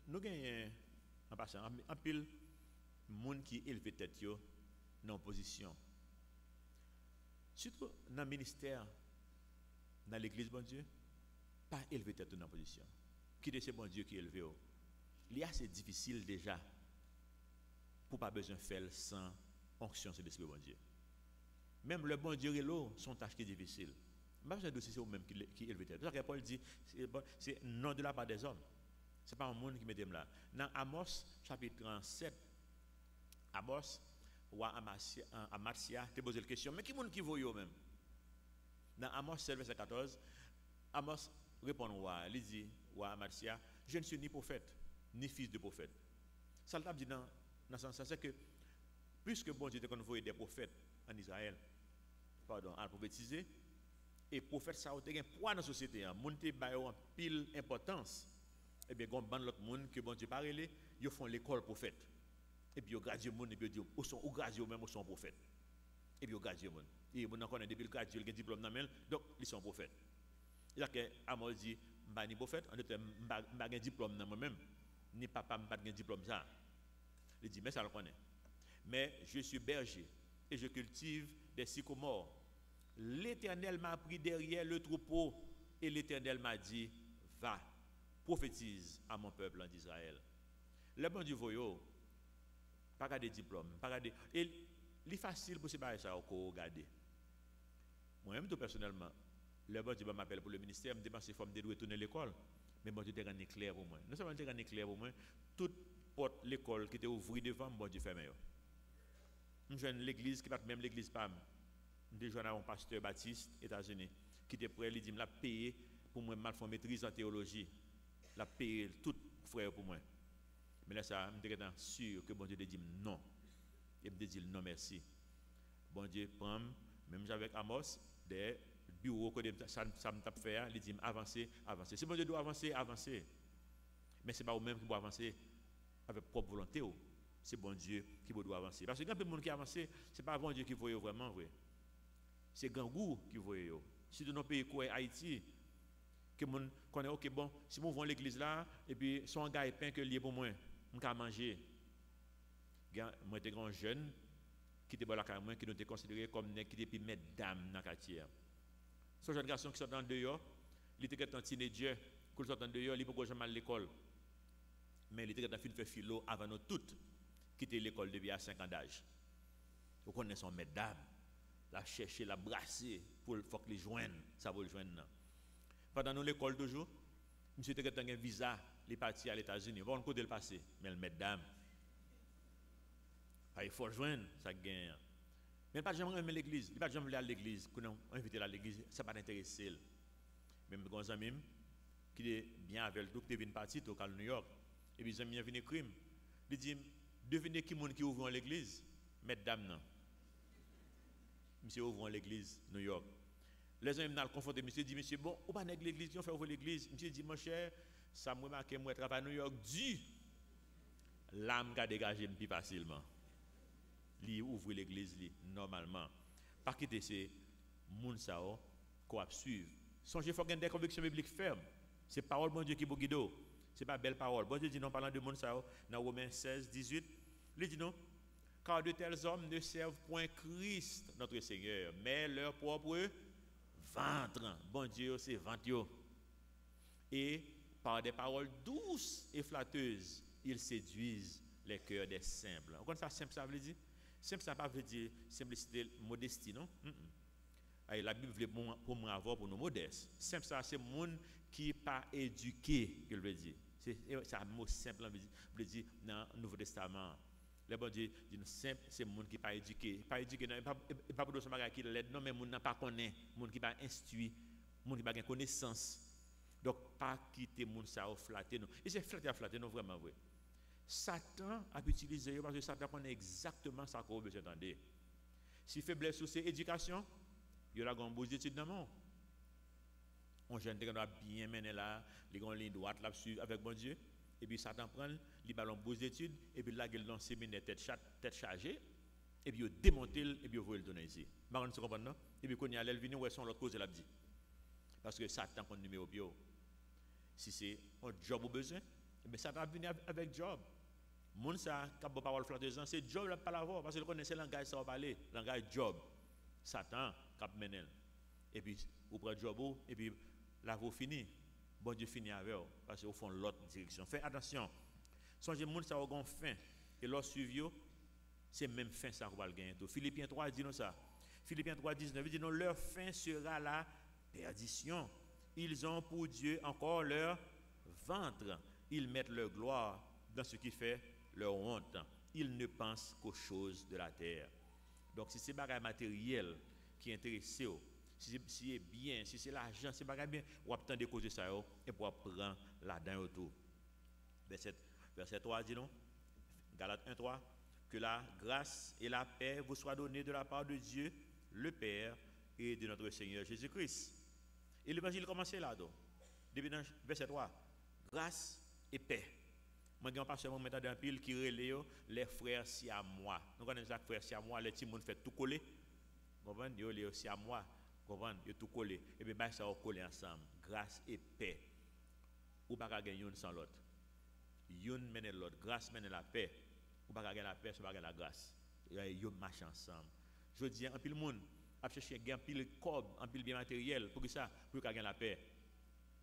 nous gagnons en passant, en pile, monde qui élève tête dans position. Surtout dans le ministère, dans l'église, bon Dieu, pas élever tête dans position. Qui est ce bon Dieu qui est élevé? Il est assez difficile déjà pour pas besoin de faire sans onction de l'Esprit bon Dieu. Même le bon Dieu et l'eau sont tâches qui sont difficiles. Pas besoin de c'est vous-même qui élevé tête. C'est ça que Paul dit, c'est non de la part des hommes. Ce n'est pas un monde qui met là. Dans Amos, chapitre 37, Amos, ou Amasia, tu poses la question, mais qui est-ce qui vaut même? Dans Amos 7, verset 14, Amos répond il dit, ou Amasia, je ne suis ni prophète, ni fils de prophète. Ça le dit dans ce sens, c'est que, puisque bon Dieu a envoyé des prophètes en Israël, à prophétiser, et prophète ça a un poids dans la société, les gens ont pile importance. Et bien, quand l'autre monde que bon Dieu parle, ils font l'école prophète. Et puis, ils graduent le monde, et puis, ils sont gradués même, ils sont prophètes. Et puis, ils graduent le monde. Et ils connaissent depuis le gradué, ils ont un diplôme dans le donc ils sont prophètes. Il y a que Amos dit, je ne suis pas prophète, en d'autres termes, je n'ai pas un diplôme dans moi-même, ni papa n'a pas un diplôme ça. Il dit, mais ça le connaît. Mais je suis berger, et je cultive des sycomores. L'Éternel m'a pris derrière le troupeau, et l'Éternel m'a dit, va, prophétise à mon peuple en Israël. Le bon Dieu voyou, pas de diplôme, pas de. Et il est facile pour ces choses ça regarder. Moi-même, tout personnellement, le bon Dieu m'appelle pour le ministère, me demande si il faut me retourner à l'école. Mais bon Dieu t'a rendu clair pour moi. Non seulement t'a rendu clair pour moi, toute porte l'école qui était ouverte devant, bon Dieu fermé. Je joue l'église qui va même l'église PAM. Je joue un pasteur Baptiste, États-Unis, qui était prêt, il dit, m'a payé pour moi mal faire maîtrise en théologie. La paye tout frère pour moi. Mais là, ça, je suis sûr que bon Dieu dit non. Et me dit non merci. Bon Dieu prend, même avec Amos, des bureaux que ça me tape faire, il dit avancer, avancer. Si bon Dieu doit avancer, avancer. Mais ce n'est pas vous-même qui doit avancer avec propre volonté. C'est bon Dieu qui doit avancer. Parce que quand il y a des gens qui avancent, ce n'est pas bon Dieu qui voit vraiment. Oui. C'est Gangou qui voit. Si dans nos pays comme Haïti, que mon connaît OK bon si on va à l'église là et puis son gars est pain que lié pour moi on peut manger moi j'étais grand jeune qui était la carrière qui nous était considéré comme nèg qui était mettre dame dans quartier ce jeune garçon qui sort en dehors il était un teenager qui sort en dehors il peut jamais à l'école mais il était en fin de faire philo avant nous toutes quitter l'école depuis à 5 ans d'âge vous connaissez son mettre dame la chercher la brasser pour faut que les joigne ça va le joindre. Pendant nous l'école toujours, monsieur était un visa, il est parti à l'États-Unis. Bon, côté le passé, mais le mesdames. Il faut joindre, ça gagne. Mais pas jamais aimer l'église, il pas jamais aller à l'église, qu'on a invité à l'église, ça pas intéresser. Même grand ami qui est bien avec tout qui vient partir au New York et puis amis viennent crime. Il dit devinez qui monde qui ouvre l'église, mesdames non. Monsieur ouvre l'église New York. Les gens m'ont confronté, monsieur dit, monsieur, bon, ou pas dans l'église, on fait ouvrir l'église. Monsieur dit, mon cher, ça m'a marqué, moi, travaille à New York, du l'âme qui a dégagé plus facilement. Li ouvre l'église, normalement. Pas quitter ces gens qu'on va suivre. Songez, il faut qu'il y ait des convictions bibliques fermes. C'est parole de Dieu qui vous guide. Ce n'est pas belle parole. Bon Dieu dit, non, parlant de monde, dans Romains 16, 18, il dit non. Car de tels hommes ne servent point Christ, notre Seigneur, mais leur propre ventre, bon Dieu, c'est ventre. Et par des paroles douces et flatteuses, ils séduisent les cœurs des simples. Vous connaissez ça, simple, ça veut dire? Simple, ça ne veut pas dire simplicité, modestie, non? La Bible veut pour moi avoir pour nous modestes. Simple, ça, c'est le monde qui n'est pas éduqué, que veut dire. C'est un mot simple, veut dire dans le Nouveau Testament. Le bon Dieu dit simple, c'est le monde qui n'est pas éduqué. Pas éduqué, non, pas pour d'autres qui l'aide, non, mais le monde n'a pas connaît, le monde qui n'est pas instruit, le monde qui n'a pas connaissance. Donc, pas quitter le monde ça ou flatter nous. Et c'est flatter nous vraiment vrai. Satan a utilisé parce que Satan connaît exactement ça qu'on a besoin d'entendre. Si faiblesse c'est éducation, il y a une bonne étude dans le monde. On jeune qui doit bien mener là, les grandes lignes droites là-dessus avec bon Dieu. Et puis Satan prend, il ballon bonnes études, et puis là, il lance séminaire tête chargée. et puis démonter et puis vous le donner ici. Vous comprenez non? Et puis quand il y a l'elvini où sont l'autre cause de la dit. Parce que Satan qu'on numéro bio. Si c'est un job au besoin, mais Satan va venir avec job. Moun ça qui pas parole flatteuse, c'est job là pas l'avoir parce que connaissez langage ça va parler, langage job. Satan cap menel. Et puis vous prenez job et puis là vous fini. Bon Dieu finit avec vous parce que vous font l'autre direction. Faites attention. Songez moun ça va fin et leur suivi c'est même fin ça qu'on va le gagner. Philippiens 3 dit nous ça. Philippiens 3 19 dit nous leur fin sera la perdition. Ils ont pour Dieu encore leur ventre. Ils mettent leur gloire dans ce qui fait leur honte. Ils ne pensent qu'aux choses de la terre. Donc si c'est bagage matériel qui intéresse, si c'est bien, si c'est l'argent, c'est bagage bien, on va attendre causer ça et pour prendre là-dedans autour. Verset 3 dit non. Galates 1:3 que la grâce et la paix vous soient données de la part de Dieu, le Père et de notre Seigneur Jésus-Christ. Et l'évangile commence là donc. Depuis dans verset 3, grâce et paix. Moi, je ne pas seulement mettre dans pile qui relaie les frères si à moi. Nous connaissons les frères si à moi, les petits monde fait tout coller. Vous comprenez? Ils les si à moi, vous comprenez? Ils tout coller. Et bien, ça va coller ensemble. Grâce et paix. Ou pas gagner une sans l'autre. Une mène l'autre. Grâce mène la paix. Ou pas gagner la paix, ou pas gagner la grâce. Ils marchent ensemble. Je dis, un pile monde a cherché un pile cob, un pile bien matériel pour que ça, pour gagner la paix.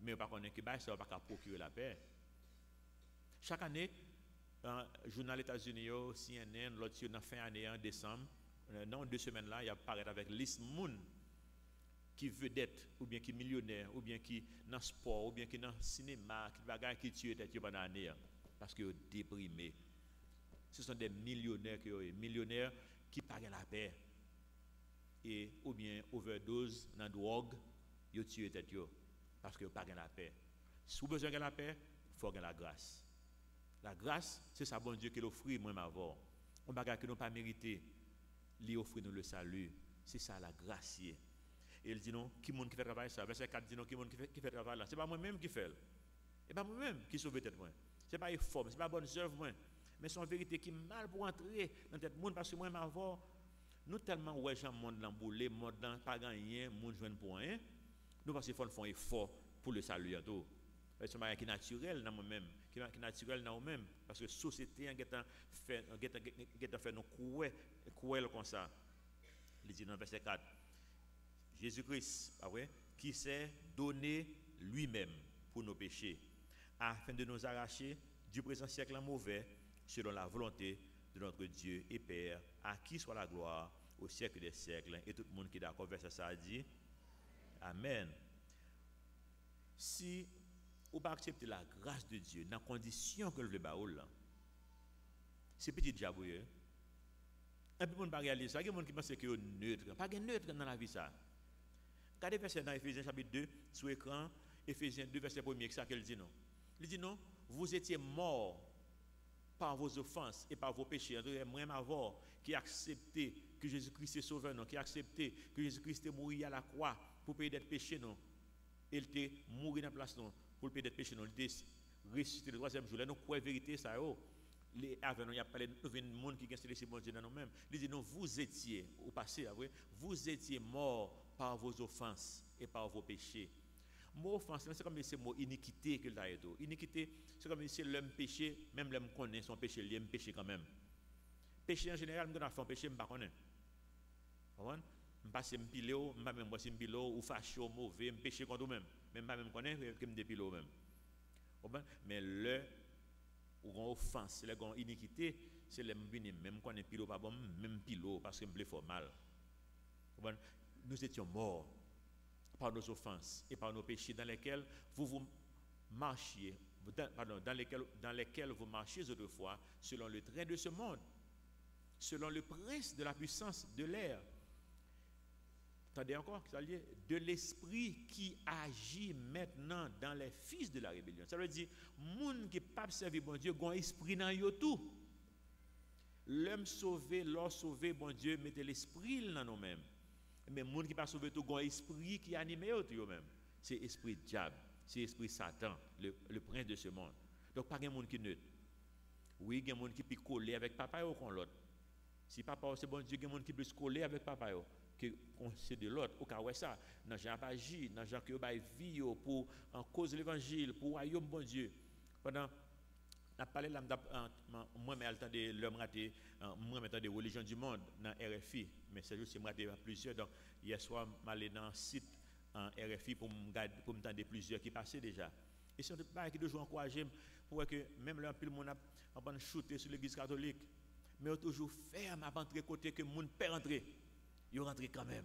Mais pas connaître que ça va pas procurer la paix. Chaque année, journal États-Unis, CNN, l'autre dans fin année en décembre, dans 2 semaines là, il apparaît avec liste moun qui vedette ou bien qui millionnaire ou bien qui dans sport ou bien qui dans cinéma, qui bagarre qui tue tête pendant l'année parce que déprimé. Ce sont des millionnaires qui pagent la paix et ou bien overdose dans drogue, ils tuent tête parce que pas la paix. Si vous avez besoin de la paix, il faut gagner la grâce. La grâce, c'est ça bon Dieu qui l'offre moi m'avoir. On bagarre que nous pas mérité, lui offre nous le salut. C'est ça la grâce. Et il dit non, qui monde qui fait travail ça. Verset 4 dit non, qui monde qui fait travail là. C'est pas moi-même qui fait. Et pas moi-même qui sauve tête moi. C'est pas effort, c'est pas bonne œuvre moi. Mais c'est une vérité qui mal pour entrer dans tête monde parce que moi m'avoir nous tellement ouais gens monde l'emboulé, monde pas gagner, monde joindre pour rien. Nous parce qu'il faut faire un effort pour le salut à tout. C'est un qui est naturel dans moi-même, qui est naturel dans nous-mêmes parce que la société a fait nous couer comme ça. Il dit dans verset 4 Jésus-Christ, qui s'est donné lui-même pour nos péchés afin de nous arracher du présent siècle mauvais selon la volonté de notre Dieu et Père, à qui soit la gloire au siècle des siècles. Et tout le monde qui est d'accord avec ça dit Amen. Si vous ne pas accepter la grâce de Dieu dans la condition que le baoul, c'est petit diable. Un peu de monde ne réalise ça. Il y a des gens qui pensent que c'est neutre. Pas de neutre dans la vie. Regardez le verset dans Ephésiens chapitre 2, sur l'écran, Ephésiens 2, verset 1er, c'est ça qu'il dit non. Il dit non, vous étiez morts par vos offenses et par vos péchés. Moi-même avant, qui a accepté que Jésus-Christ est sauveur, non, qui a accepté que Jésus-Christ est mort à la croix pour payer des péchés, non. Il était mort dans la place, non, pour payer des péchés, non. Il était ressuscité le 3e jour. Là, nous croyons vérité, ça, il y a parlé de monde qui a célébré bon Dieu dans nous-mêmes. Il dit non, vous étiez, au passé, vous étiez morts par vos offenses et par vos péchés. Mot offense, c'est comme c'est mot iniquité que là est. Iniquité, c'est comme si l'homme péché, même l'homme connaît son péché, l'homme péché quand même. Péché en général, je ne fais péché, je ne connais pas. Je ne passe pas pile, je ne pas même boire pile ou fâché ou mauvais, je péché contre moi-même. Même pas même connais que me dépile même. Mais le ou une offense, c'est une iniquité, c'est le même connais pile pas bon, même pile parce que me fait mal. Nous étions morts par nos offenses et par nos péchés dans lesquels vous marchiez, dans lesquels vous marchiez autrefois selon le train de ce monde, selon le prince de la puissance de l'air. Attendez encore, de l'esprit qui agit maintenant dans les fils de la rébellion. Ça veut dire, moun qui pas servir bon Dieu, gon esprit dans yo tout. L'homme sauvé, l'or sauvé, bon Dieu, mettez l'esprit dans nous-mêmes. Mais les gens qui ne sont pas sauvés, tout un esprit qui anime eux-mêmes. C'est l'esprit diable, c'est l'esprit Satan, le prince de ce monde. Donc, pas de monde qui neutre. Oui, il y a des gens qui peuvent coller avec papa ou con l'autre. Si papa c'est bon Dieu, il y a des gens qui plus collé avec papa que c'est de l'autre. Au cas où ça, dans Jean pas agir, dans Jean que ba vie pour en cause de l'évangile, pour royaume bon Dieu. Pendant n'a parlé là moi mais temps de l'homme raté, moi maintenant des religions du monde dans RFI, mais c'est juste moi raté plusieurs. Donc hier soir m'aller dans un site en RFI pour me tendre plusieurs qui passaient déjà. Et c'est un pas qui toujours encourager pour que même là pile monde a shooter sur l'église catholique, mais toujours ferme à rentrer côté que monde peut rentrer. Il rentre quand même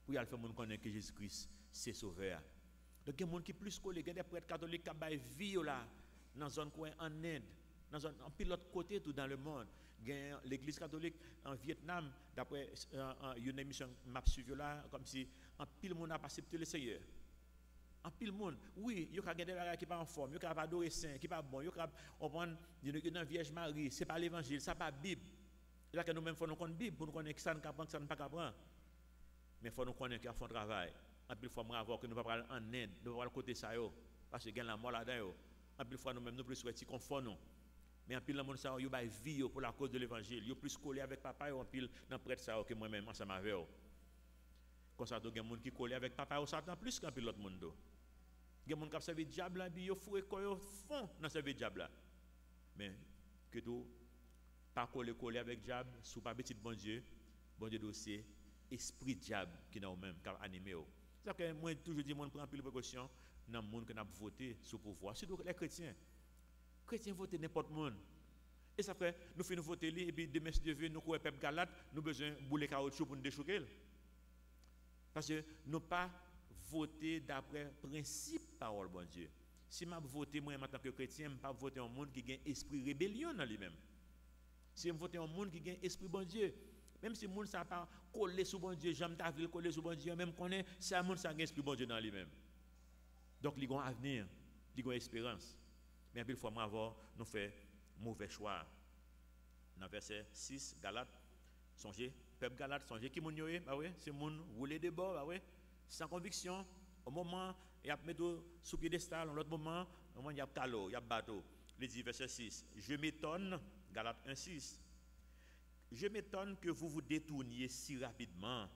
pour y aller faire monde connaître que Jésus-Christ c'est sauveur. Donc il y a des gens qui plus collés, il y a des prêtres catholiques qui baillent vie là dans zone coin en Inde, dans un l'autre côté tout dans le monde. L'église catholique en Vietnam, d'après une émission m'a suivi là, comme si un pile monde a accepté le Seigneur. En pile monde, oui, il y a des gens qui pas en forme, il y a pas adorer saint, qui pas bon, il y a on prend une Vierge Marie, c'est pas l'évangile, ça pas Bible. Là que nous même faut nous connaître Bible pour nous connaître que ça ne capable que ça ne pas capable. Mais faut nous connaître qu'il faut travail. En pile fois moi avoir que nous pas aller en Inde, nous pas côté ça yo parce que gagne la mort là-dedans. En pile fois nous même nous plus souhaiter confort nous. Mais en pile le monde ça yo ba vie pour la cause de l'évangile, yo plus collé avec papa en pile dans prêtre ça que moi même ensemble avec eux. Comme ça do gen monde qui collé avec papa au Satan plus qu'en pile l'autre monde do. Gen monde qui servi diable là bi yo foué ko yo fond dans servi diable là. Mais que tout pas coller avec diable sous pas petit bon Dieu dossier esprit diable qui dans même qui animé. C'est que moi toujours dis monde prend pile précaution dans monde que n'a voté sous pouvoir, surtout les chrétiens. Chrétiens votent n'importe monde. Et ça fait nous finissons voter et puis demain si Dieu veut nous courir peuple galate, nous besoin bouler caoutchouc pour nous déchouquer. Parce que nous pas voter d'après principe parole bon Dieu. Si m'a voter moi en tant que chrétien, je pas voter un monde qui a un esprit rébellion dans lui-même. Si je voter un monde qui a un esprit bon Dieu, même si le monde ça pas collé sur bon Dieu, j'aime ta ville coller sur bon Dieu, même connaît c'est un monde ça a un esprit bon Dieu dans lui-même. Donc il y a un avenir, il y a une espérance. Mais il faut avoir nous fait mauvais choix. Dans verset 6 Galates, songez, peuple Galate, songez qui moun yoé, bah oui, c'est moun roulé de bord, bah oui, sans conviction. Au moment il y a mis sous piédestal, en l'autre moment il y a calo, il y a bateau. Il dit verset 6, je m'étonne, Galates 1:6. Je m'étonne que vous vous détourniez si rapidement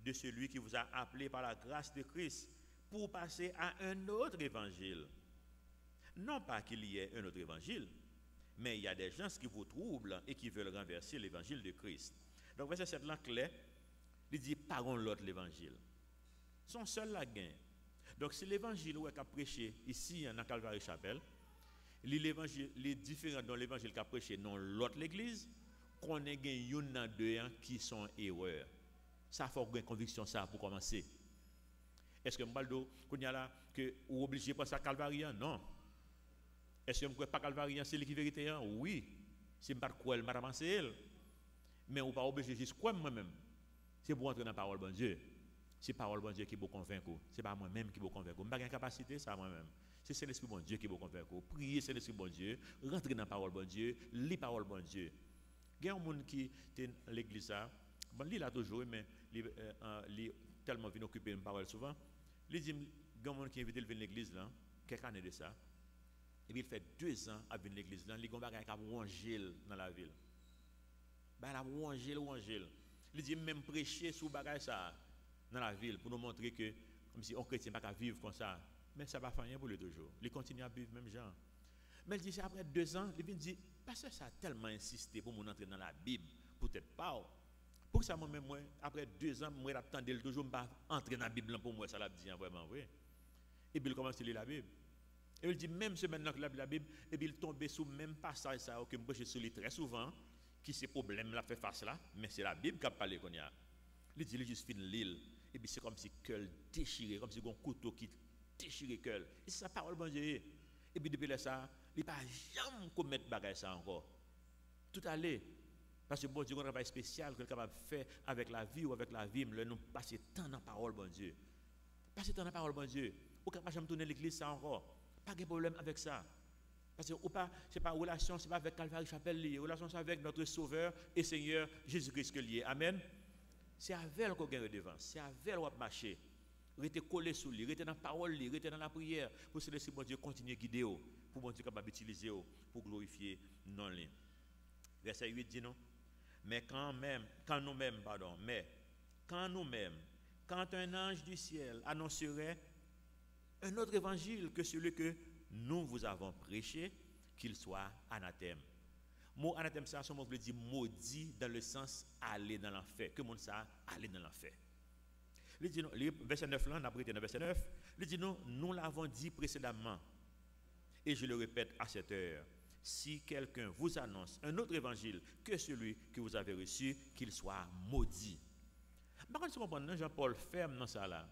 de celui qui vous a appelé par la grâce de Christ pour passer à un autre évangile. Non pas qu'il y ait un autre évangile, mais il y a des gens qui vous troublent et qui veulent renverser l'évangile de Christ. Donc verset 7 là clair, il dit parlons l'autre l'évangile. Son seul la gain. Donc c'est l'évangile où est qu'a prêché ici dans Calvary Chapelle, l'évangile les différents dans l'évangile qu'a prêché dans l'autre l'église, qu'on ait gain une deux qui sont erreurs. Ça faut une conviction ça pour commencer. Est-ce que m'baldo qu'on y a là que ou obligé passer à Calvary? Non. Est-ce que vous ne pas Calvary, c'est l'équipe vérité? Oui. Si je ne sais pas quoi, je vais avancer. Mais on ne pas obligé juste quoi moi-même. C'est pour entrer dans la parole de Dieu. C'est la parole de Dieu qui vous convainc. Ce n'est pas moi-même qui vous convainc. Je n'ai pas de capacité, c'est moi-même. C'est l'Esprit de Dieu qui vous convainc. Priez, c'est l'Esprit de Dieu. Rentrez dans la parole de Dieu. Lisez la parole de Dieu. Il y a un monde qui est dans l'église. Bon, il là toujours, mais il est tellement venu occuper une parole souvent. Il dit, il y a un monde qui est invité à venir à l'église, quelques années de ça. Et puis il fait 2 ans à venir à l'église. Il y a un qui a rongé dans la ville. Il a rongé. Il dit même prêcher sur bagage ça dans la ville pour nous montrer que comme si un chrétien ne peut pas vivre comme ça. Mais ça va faire rien pour lui toujours. Il continue à vivre même genre. Mais il dit c'est après 2 ans, il dit parce que ça a tellement insisté pour nous entrer dans la Bible, peut-être pas. Pour ça moi-même après 2 ans, moi j'attendais toujours pas entrer dans la Bible pour moi ça l'a dit vraiment oui. Et puis il commence à lire la Bible. Et il dit même ce maintenant que la Bible et puis il tombe sous même passage ça que moi je suis très souvent qui ces problèmes là fait face là mais c'est la Bible qui a parlé qu'on y a. Il dit il juste fin l'île et puis c'est comme si cœur déchiré comme si un couteau qui déchire cœur. Et c'est sa parole bon Dieu. Et puis depuis là ça, il pas jamais commettre bagage ça encore. Tout aller parce que bon Dieu a un travail spécial qu'il est capable de faire avec la vie ou avec la vie, nous passer temps dans la parole bon Dieu. Passer temps dans la parole bon Dieu. Ou capable jamais tourner l'église ça encore. Pas de problème avec ça. Parce que ce n'est pas relation, ce n'est pas avec Calvary Chapelle lié. Relation c'est avec notre Sauveur et Seigneur Jésus-Christ que lié. Amen. C'est avec elle qu'on gagne redevance. C'est avec elle qu'on va marcher. Rester collé sur lui, rester dans la parole, rester dans la prière pour se laisser bon Dieu continuer à guider, pour bon Dieu capable d'utiliser pour glorifier non lui. Verset 8 dit non. Mais quand nous-mêmes, quand un ange du ciel annoncerait un autre évangile que celui que nous vous avons prêché, qu'il soit anathème. Mot anathème, ça, son mot veut dire maudit dans le sens aller dans l'enfer. Que monde ça aller dans l'enfer. Il dit, verset 9 là, on a prêté dans verset 9, il dit, nous l'avons dit précédemment, et je le répète à cette heure, si quelqu'un vous annonce un autre évangile que celui que vous avez reçu, qu'il soit maudit. Par contre, si vous comprenez, Jean-Paul ferme dans ça là.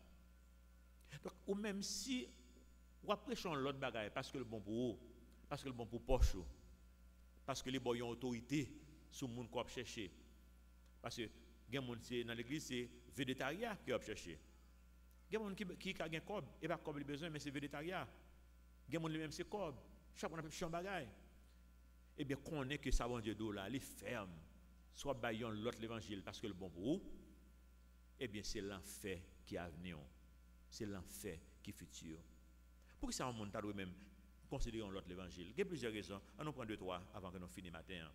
Donc, ou même si vous prêchez l'autre bagaille parce que le bon pour vous, parce que le bon pour poche, parce que les boys ont autorité sur le monde qu'on chercher. Parce que dans l'église, c'est végétarien qui a cherché. Il y a des gens qui ont un corps, et pas comme il besoin, mais c'est végétarien. Il y a des gens qui ont un corps, chaque fois qu'on a fait un bagaille. Eh bien, qu'on est que ça va Dieu d'eau là, les ferme, soit baillons l'autre l'évangile parce que le bon pour vous, eh bien, c'est l'enfer qui est à venir. C'est l'enfer qui est futur. Pour que ça, on monte à même considérons l'autre l'évangile. Il y a plusieurs raisons. On en prend deux, trois avant que nous finissions matin.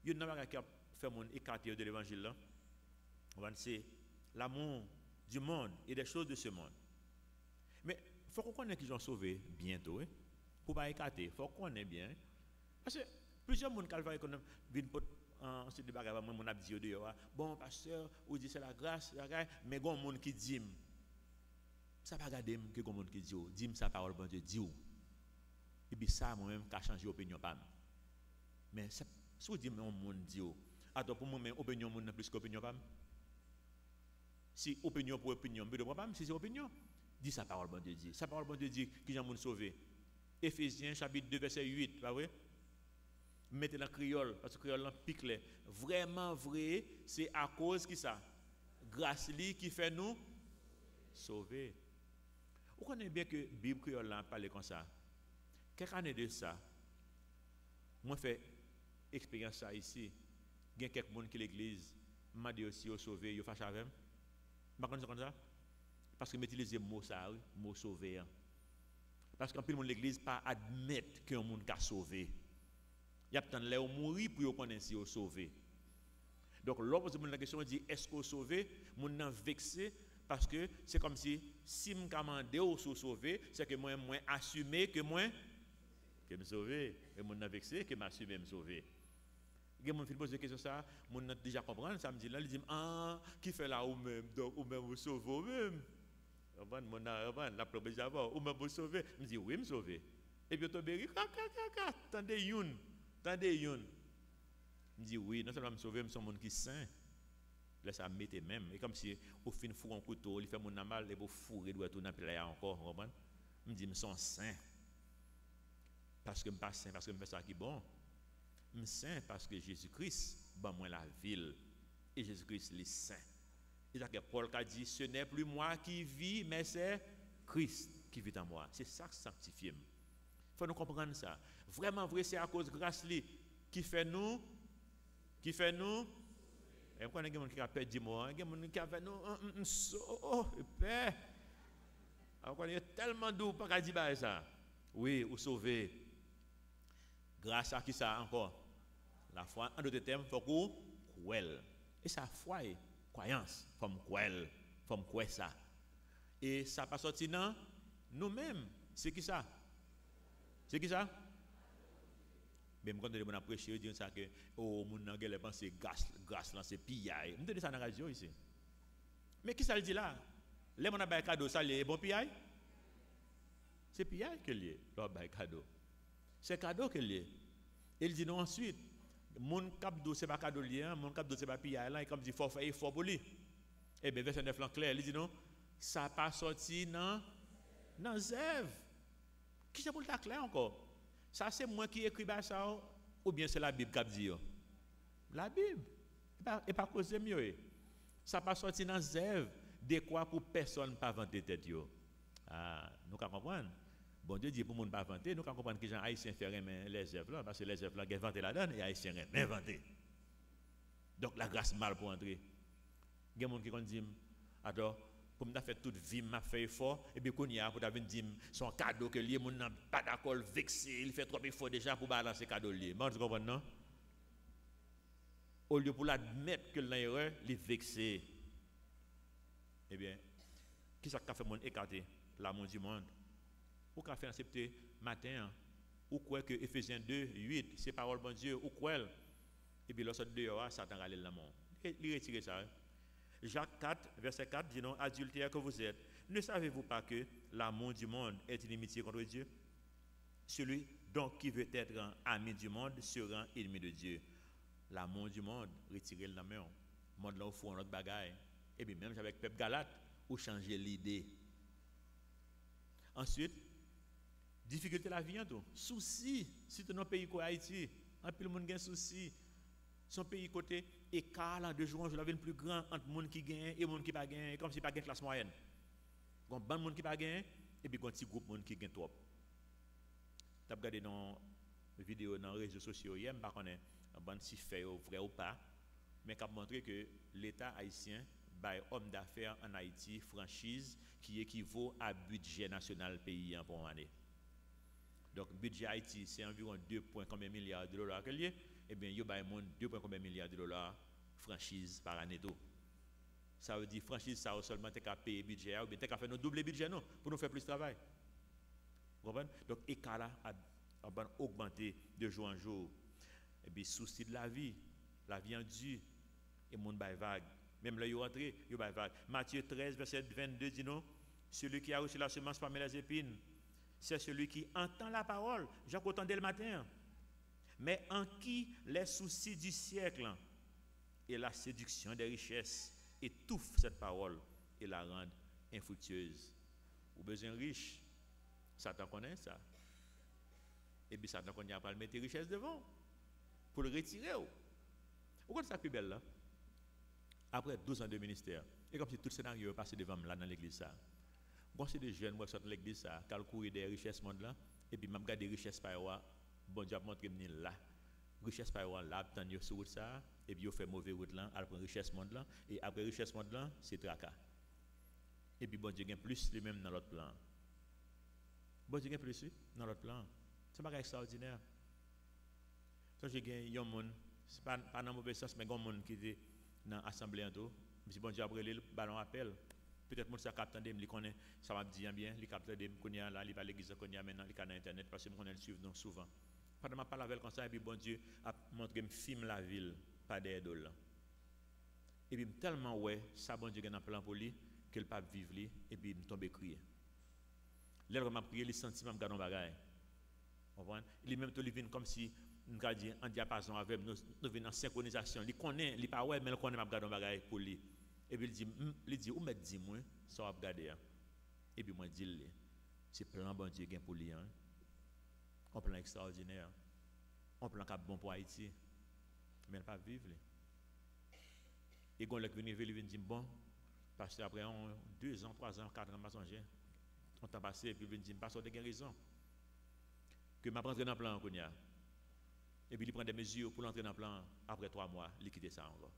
Il y a une qui a fait mon écarté de l'évangile là. C'est l'amour du monde et des choses de ce monde. Mais il faut qu'on connaisse qu'ils ont sauvé bientôt. Pour ne pas écarter, il faut qu'on connaisse bien. Parce que plusieurs monde qui viennent ensuite de bagages, mon a dit bon pasteur, ou dit c'est la grâce, mais il y a un monde qui dit ça pas regarder que un monde qui dit sa parole bon Dieu dit. Et puis ça moi-même qui a changé opinion pas. Mais si vous dites mon monde dit attends pour moi même opinion monde plus qu'opinion pas. Si opinion pour opinion, mais de moi pas si c'est opinion, dit sa parole bon Dieu dit. Sa parole bon Dieu dit que j'ai monde sauvé. Éphésiens chapitre 2 verset 8, pas vrai? Mettez dans créole parce que créole pique les. Vraiment vrai, c'est à cause qui ça grâce li qui fait nous sauver. Vous connaissez bien que Bible créole là parle comme ça. Quelques années de ça, moi fait expérience ça ici. Il y a quelques monde qui l'église m'a dit aussi au sauver, yo fâché avec. Pas comme ça parce que m'utiliser mot ça, mot sauver. Parce qu'en plus monde l'église pas admettre qu'un monde qu'a sauvé. Il y a peut-être là où mourir pour qu'on ait si sauvé. Donc lorsque vous la question dit est-ce qu'on sauvé, mon nan vexé parce que c'est comme si me commandé au sauvé, c'est que moi assumer que moi que me sauver et mon nan vexé que m'assumer me sauver. Il y a mon fil poser question ça, mon nan déjà comprendre ça me dit là il dit qui fait là ou même donc ou même vous sauver même. Mon nan la problème d'abord ou même vous sauver, me dit oui me sauver. Et puis to béri attendez une Tendez yon. Me dit oui, non seulement me sauver, mais son monde qui saint. Là ça mette même et comme si au fin four un couteau, il fait mon mal et pour fourrer doit tout dans là encore, comprendre? Me dit me sont saint. Parce que me pas saint parce que me fait ça qui bon. Me saint parce que Jésus-Christ ban moi la ville et Jésus-Christ les saint. Et ça que Paul a dit ce n'est plus moi qui vis mais c'est Christ qui vit en moi. C'est ça qui sanctifie. Il faut nous comprendre ça. Vraiment vrai, c'est à cause de grâce qui fait nous. Et quand il y a des gens qui ont perdu moi, il y a des gens qui ont fait nous. Oh, père. Alors, il y a tellement d'eau, pas qu'à dire ça. Oui, ou sauver. Grâce à qui ça encore? La foi, en d'autres termes, il faut qu'on croire. Et ça, foi, croyance, il faut croire. Il faut croire ça. Et ça pas sorti dans nous-mêmes. C'est qui ça? C'est qui ça? Même quand on a prêché, on dit ça que oh mon n'a pas pensé grâce là c'est pillaille. On dit ça dans la radio ici. Mais qui ça le dit là? Les mon a bail cadeau ça les bon pillaille? C'est pillaille que lié, leur bail cadeau. C'est cadeau que lié. Il dit non ensuite, mon cadeau c'est pas cadeau lié, mon cadeau c'est pas pillaille là, et comme dit faut faire effort pour lui. Eh bien verset 9 là clair, il dit non, ça pas sorti dans Zève. Qui c'est pour le clair encore? Ça c'est moi qui écris ça ou bien c'est la Bible qui dit? La Bible. Et pas cause de mieux. Ça pas sorti dans Zève de quoi pour personne pas vanter tête yo. Ah, nous comprendre. Bon Dieu dit pour monde pas vanter, nous comprendre que les gens haïtiens faire les œuvres là parce que les œuvres là qui vanter la donne et haïtiens inventé. Donc la grâce mal pour entrer. Il y a des gens qui disent attends pour me faire toute vie m'a fait effort et puis qu'on y a pour venir dire son cadeau que lié mon n'a pas d'accord vexé il fait trop effort déjà pour balancer cadeau lié moi tu comprends non au lieu pour l'admettre que l'erreur, il est vexé. Eh bien, qui ça fait mon écarter l'amour du monde? Ou qu'a fait accepter matin, ou quoi que Ephésiens 2, 8, c'est parole bon Dieu, ou quoi? Et puis lorsque dehors, Satan a l'amour. Il retire ça. Jacques 4, verset 4 dit non, adultère que vous êtes, ne savez-vous pas que l'amour du monde est inimitié contre Dieu? Celui donc qui veut être un ami du monde sera ennemi de Dieu. L'amour du monde, retirer le main. Le monde là, il faut un autre bagaille. Et puis même avec Pep Galate, ou changer l'idée. Ensuite, difficulté de la vie en tout. Souci, si tu es dans un pays comme Haïti, un peu le monde a un souci. Son pays côté écart là de jour en jour la ville plus grand entre monde qui gagne et monde qui pas gagne, comme si pas gagne classe moyenne. Gon ban monde qui pas gagne et puis gon petit groupe monde qui gagne trop. Tu as regardé dans vidéo dans les réseaux sociaux hier, pas connaît ban si fait vrai ou pas, mais qui a montré que l'État haïtien bail homme d'affaires en Haïti franchise qui équivaut à budget national pays pour une année. Donc budget Haïti c'est environ 2 points combien milliards de dollars que lié. Eh bien, il y a 2 combien milliards de dollars franchise par année. Ça veut dire franchise, ça seulement qu'à payer budget, ou bien qu'à faire nos double budget non, pour nous faire plus de travail. Vous comprenez? Donc, l'écart là a augmenté de jour en jour. Et puis, souci de la vie en due, et monde bail vague. Même là, il est rentré, il bail vague. Matthieu 13, verset 22 dit non, celui qui a reçu la semence parmi les épines, c'est celui qui entend la parole. Jacques entendait le matin. Mais en qui les soucis du siècle et la séduction des richesses étouffent cette parole et la rendent infructueuse. Ou besoin riche, Satan connaît ça. Et puis Satan connaît pas le mettre richesse devant pour le retirer. Pourquoi ça plus belle là? Après 12 ans de ministère, et comme si tout le scénario est passé devant là dans l'église ça. Moi c'est des jeunes moi sortent de l'église ça, calculer des richesses monde là et puis même regarder des richesses par bon Dieu a montré là richesse par là tant yo sur route ça et puis yo fait mauvais route là après richesse monde là et après richesse monde là c'est tracas et puis bon Dieu gagne plus lui même dans l'autre plan bon Dieu gagne plus dans l'autre plan c'est pas extraordinaire donc j'ai gagné un monde c'est pas dans mauvais sens mais un monde qui était dans assemblée en tout si bon Dieu après le ballon appel peut-être mon ça capte dem li connaît ça m'a dit bien li capte dem konya là li pas l'église konya maintenant li canal internet parce que me connais le suivre donc souvent pendant ma parle avec comme ça et puis bon Dieu a montré me film la ville pas des dollars et puis tellement ouais ça bon Dieu gagne un plan pour lui que le pas vivre lui et puis me tomber crier là m'a prié les sentiments me gardon bagaille comprendre il même tout il vient comme si nous ca dit en diapason avec nous venons en synchronisation il connaît il pas ouais mais il connaît m'a gardon bagaille pour lui et puis il dit ou me dit moi ça va regarder et puis moi dit c'est plan bon Dieu gain pour lui hein un plan extraordinaire un plan qui bon pour Haïti mais il pas vivre et quand le venu il dit bon parce que après 2 ans 3 ans 4 ans m'a songé on t'a passé et puis il dit pas de guérison que m'a rentrer dans le plan konya et puis il prend des mesures pour l'entrer dans le plan après 3 mois il quitte ça encore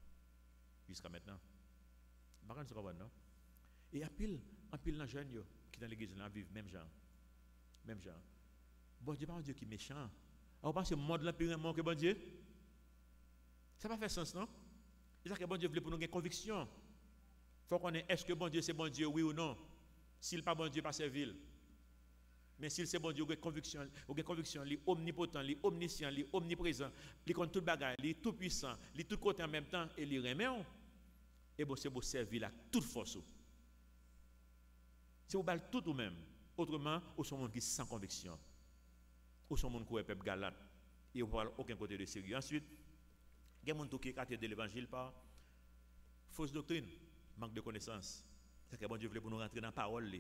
jusqu'à maintenant par contre, c'est pas non. Et en pile dans jeunes qui dans l'église là vivent même gens. Même gens. Bon Dieu pas un Dieu qui est méchant. Alors parce que le monde là plus vraiment que bon Dieu. Ça pas fait sens non? C'est ça que bon Dieu voulait pour nous une conviction. Faut qu'on ait est-ce que bon Dieu c'est bon Dieu oui ou non? S'il pas bon Dieu pas servir. Mais s'il c'est bon Dieu, il y a conviction, il est omnipotent, il est omniscient, il est omniprésent, il compte tout bagage, il est tout puissant, il est tout côté en même temps et il remet. Et bon, c'est pour servir la toute force. C'est pour battre tout ou même. Autrement, ou sont monde qui sans conviction. Ou sont monde qui est peuple galate. Et on parle aucun côté de sérieux. Ensuite, il y a des gens qui est de l'évangile par fausse doctrine, manque de connaissance. C'est que bon Dieu voulait pour nous rentrer dans la parole.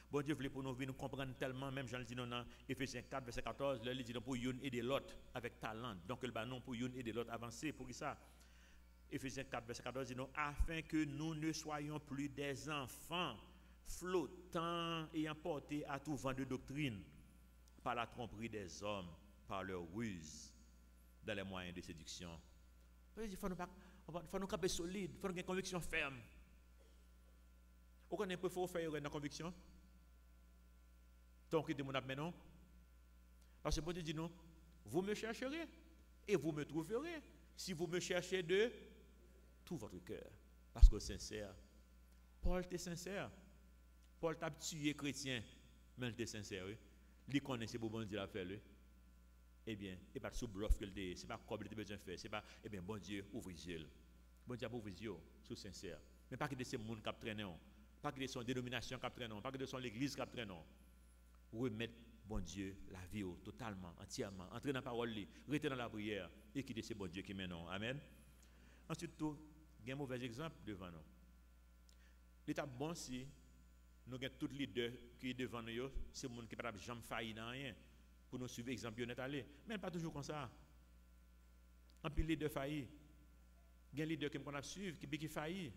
Bon Dieu voulait pour nous venir comprendre tellement, même Jean le dit dans Ephésiens 4, verset 14, là, il dit pour une et de l'autre avec talent. Donc, le non pour une et de l'autre avancer. Pour ça, Ephésiens 4, verset 14 dit non, afin que nous ne soyons plus des enfants flottants et emportés à tout vent de doctrine par la tromperie des hommes, par leur ruse, dans les moyens de séduction. Il faut nous camper solide, il faut nous avoir une conviction ferme. Vous connaissez un peu faut faire une conviction? Donc, il dit mon non. Parce que bon Dieu dit non, vous me chercherez et vous me trouverez. si vous me cherchez de tout votre cœur. Parce que sincère. Paul était sincère. Paul t'a tué chrétien, mais il était sincère. Oui. Il connaissait pour bon Dieu la faire. Eh bien, et pas sous bluff que le c'est pas comme il était besoin de faire. C'est pas, eh bien, bon Dieu, ouvre les yeux. Bon Dieu, ouvre les yeux, sois sincère. Mais pas que de ces monde qui traînent, pas que de son dénomination qui traînent, pas que de son église qui traînent. Remettre bon Dieu la vie totalement, entièrement, entrer dans la parole, rester dans la prière et quitter ce bon Dieu qui mène. Amen. Ensuite, il y a un mauvais exemple devant nous. L'état bon si nous avons tous les leaders qui sont devant nous, c'est les gens qui ne peuvent jamais faillir dans rien pour nous suivre l'exemple bien aller. Mais pas toujours comme ça. En plus, les leaders faillis. Il y a des leaders qui nous suivre, qui faillit,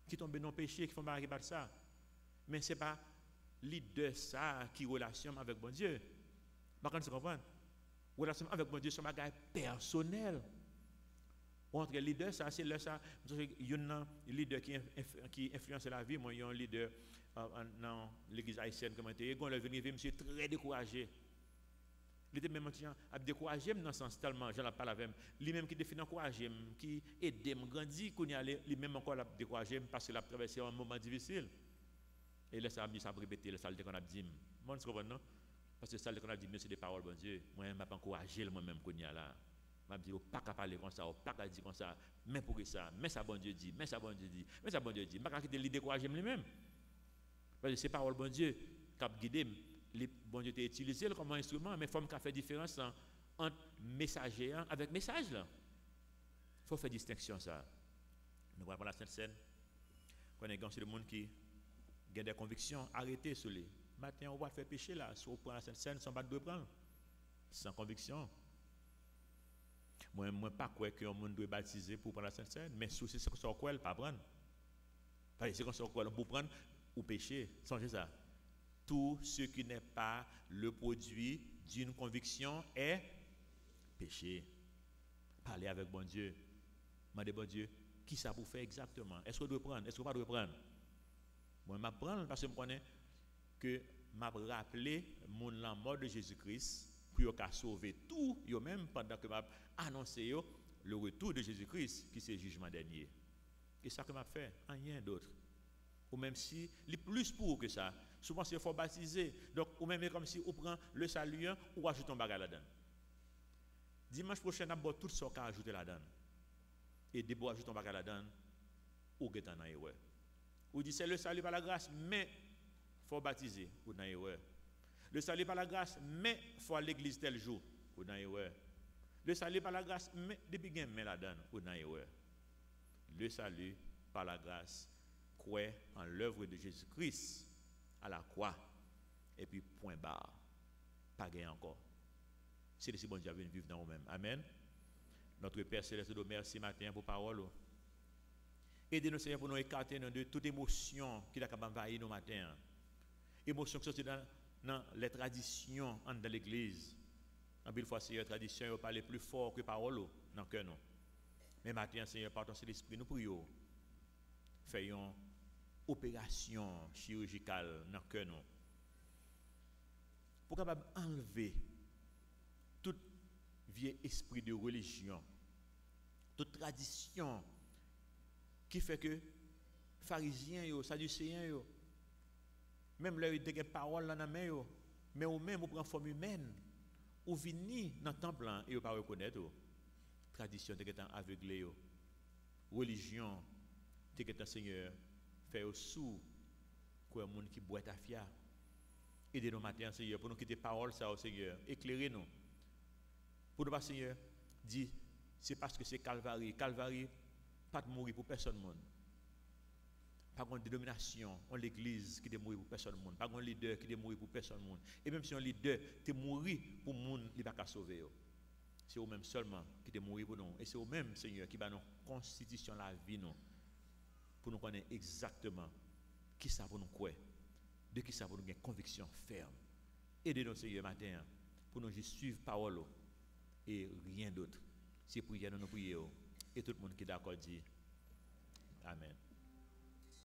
qui tombent dans le péché, qui font pas de ça. Mais ce n'est pas leader ça qui relation avec bon Dieu. Par contre, vous comprenez? Relation avec bon Dieu, c'est un bagage personnel. Entre les leaders, ça, c'est là, ça. Il y a un leader qui influence la vie. Moi, il y a un leader dans l'église haïtienne, comme il était, je suis très découragé. Il était même découragé dans le sens tellement, j'en ai parlé avec lui. Lui-même qui définit encouragé, qui aide, grandit, lui-même encore découragé parce qu'il a traversé un moment difficile. Et là, ça a mis ça répéter, le salle qu'on a dit. Moi, je comprends, non? Parce que le salle qu'on a dit, c'est des paroles, bon Dieu. Moi, je ne m'ai pas encouragé moi-même qu'on y a là. Je dis, pas qu'à parler comme ça, pas qu'à dire comme ça, mais pour ça, mais ça bon Dieu dit, mais ça bon Dieu dit, mais ça bon Dieu dit. Je ne vais pas quitter l'idée décourager lui-même. Parce que c'est parole bon Dieu qui a guidé, bon Dieu t'a utilisé comme un instrument, mais il faut faire différence entre messager avec message là. Il faut faire distinction ça. Nous voyons la Sainte Seine, quand on est sur le monde qui a des convictions, arrêtez sur les. Matin, on va faire péché là, si on prend la Sainte Seine, sans battre de prendre, sans conviction. Moi, je ne pas croire que un monde doit baptiser pour prendre la Sainte Seine, mais si c'est qu'on quoi, pas prendre. Parce que c'est qu'on soit quoi, pour prendre ou pécher. Songez ça. Tout ce qui n'est pas le produit d'une conviction est péché. Parlez avec bon Dieu. Demandez bon Dieu, qui ça pour faire exactement? Est-ce qu'on doit prendre? Est-ce qu'on ne doit pas prendre? Moi, je prends parce que je connais que je rappelé la mort de Jésus-Christ pour qu'il sauver tout, même pendant que je annoncé le retour de Jésus-Christ, qui c'est le jugement dernier. Et ça que je fait, rien d'autre. Ou même si, il plus pour que ça. Souvent, c'est faut baptiser. Donc, ou même comme si on prend le salut ou ajoute un bagage là-dedans. Dimanche prochain, on a tout ce qu'on a ajouté là-dedans. Et dès qu'on ajoute un bagage là-dedans, ou get en erreur. Ou dit c'est le salut par la grâce, mais il faut baptiser, ou dans erreur. Le salut par la grâce, mais il faut à l'église tel jour, ou dans erreur. Le salut par la grâce, mais depuis qu'il y a un là-dedans, ou dans erreur. Le salut par la grâce, croit en l'œuvre de Jésus-Christ à la croix, et puis point barre, pas gagné encore. C'est le bon Dieu vient vivre dans nous-mêmes. Amen. Notre Père Céleste, nous merci matin pour parole. Aidez-nous, Seigneur, pour nous écarter de toute émotion qui est capable d'envahir nos matins. Émotion qui sont dans les traditions de l'Église. En pile fois, Seigneur, tradition parle plus fort que parole dans le cœur. Mais maintenant, Seigneur, par ton Saint-Esprit, nous prions. Faisons opération chirurgicale dans le cœur. Pour capable enlever tout vieux esprit de religion, toute tradition qui fait que pharisiens, sadducéens, même leur des paroles dans la main, mais ou même ou prend forme humaine, ou venir dans le temple et ou pas reconnaître tradition de aveuglé, religion de Seigneur fait au sous quoi monde qui boit à fia. Aidez-nous matin Seigneur pour nous quitter parole ça au Seigneur, éclairez-nous. Pour nous pas Seigneur dit c'est parce que c'est Calvary, pas de mourir pour personne monde. Pas de dénomination, on l'église qui est mourir pour personne monde, pas de leader qui est mourir pour personne monde. Et même si un leader est mourir pour monde, il va pas sauver. C'est eux même seulement qui est mourir pour nous et c'est eux même Seigneur qui va nous constitution la vie nous pour nous connaître exactement qui ça pour nous quoi, de qui ça pour nous avoir une conviction ferme. Aidez-nous Seigneur matin pour nous juste suivre parole et rien d'autre. C'est prière nous prions et tout le monde qui est d'accord dit amen.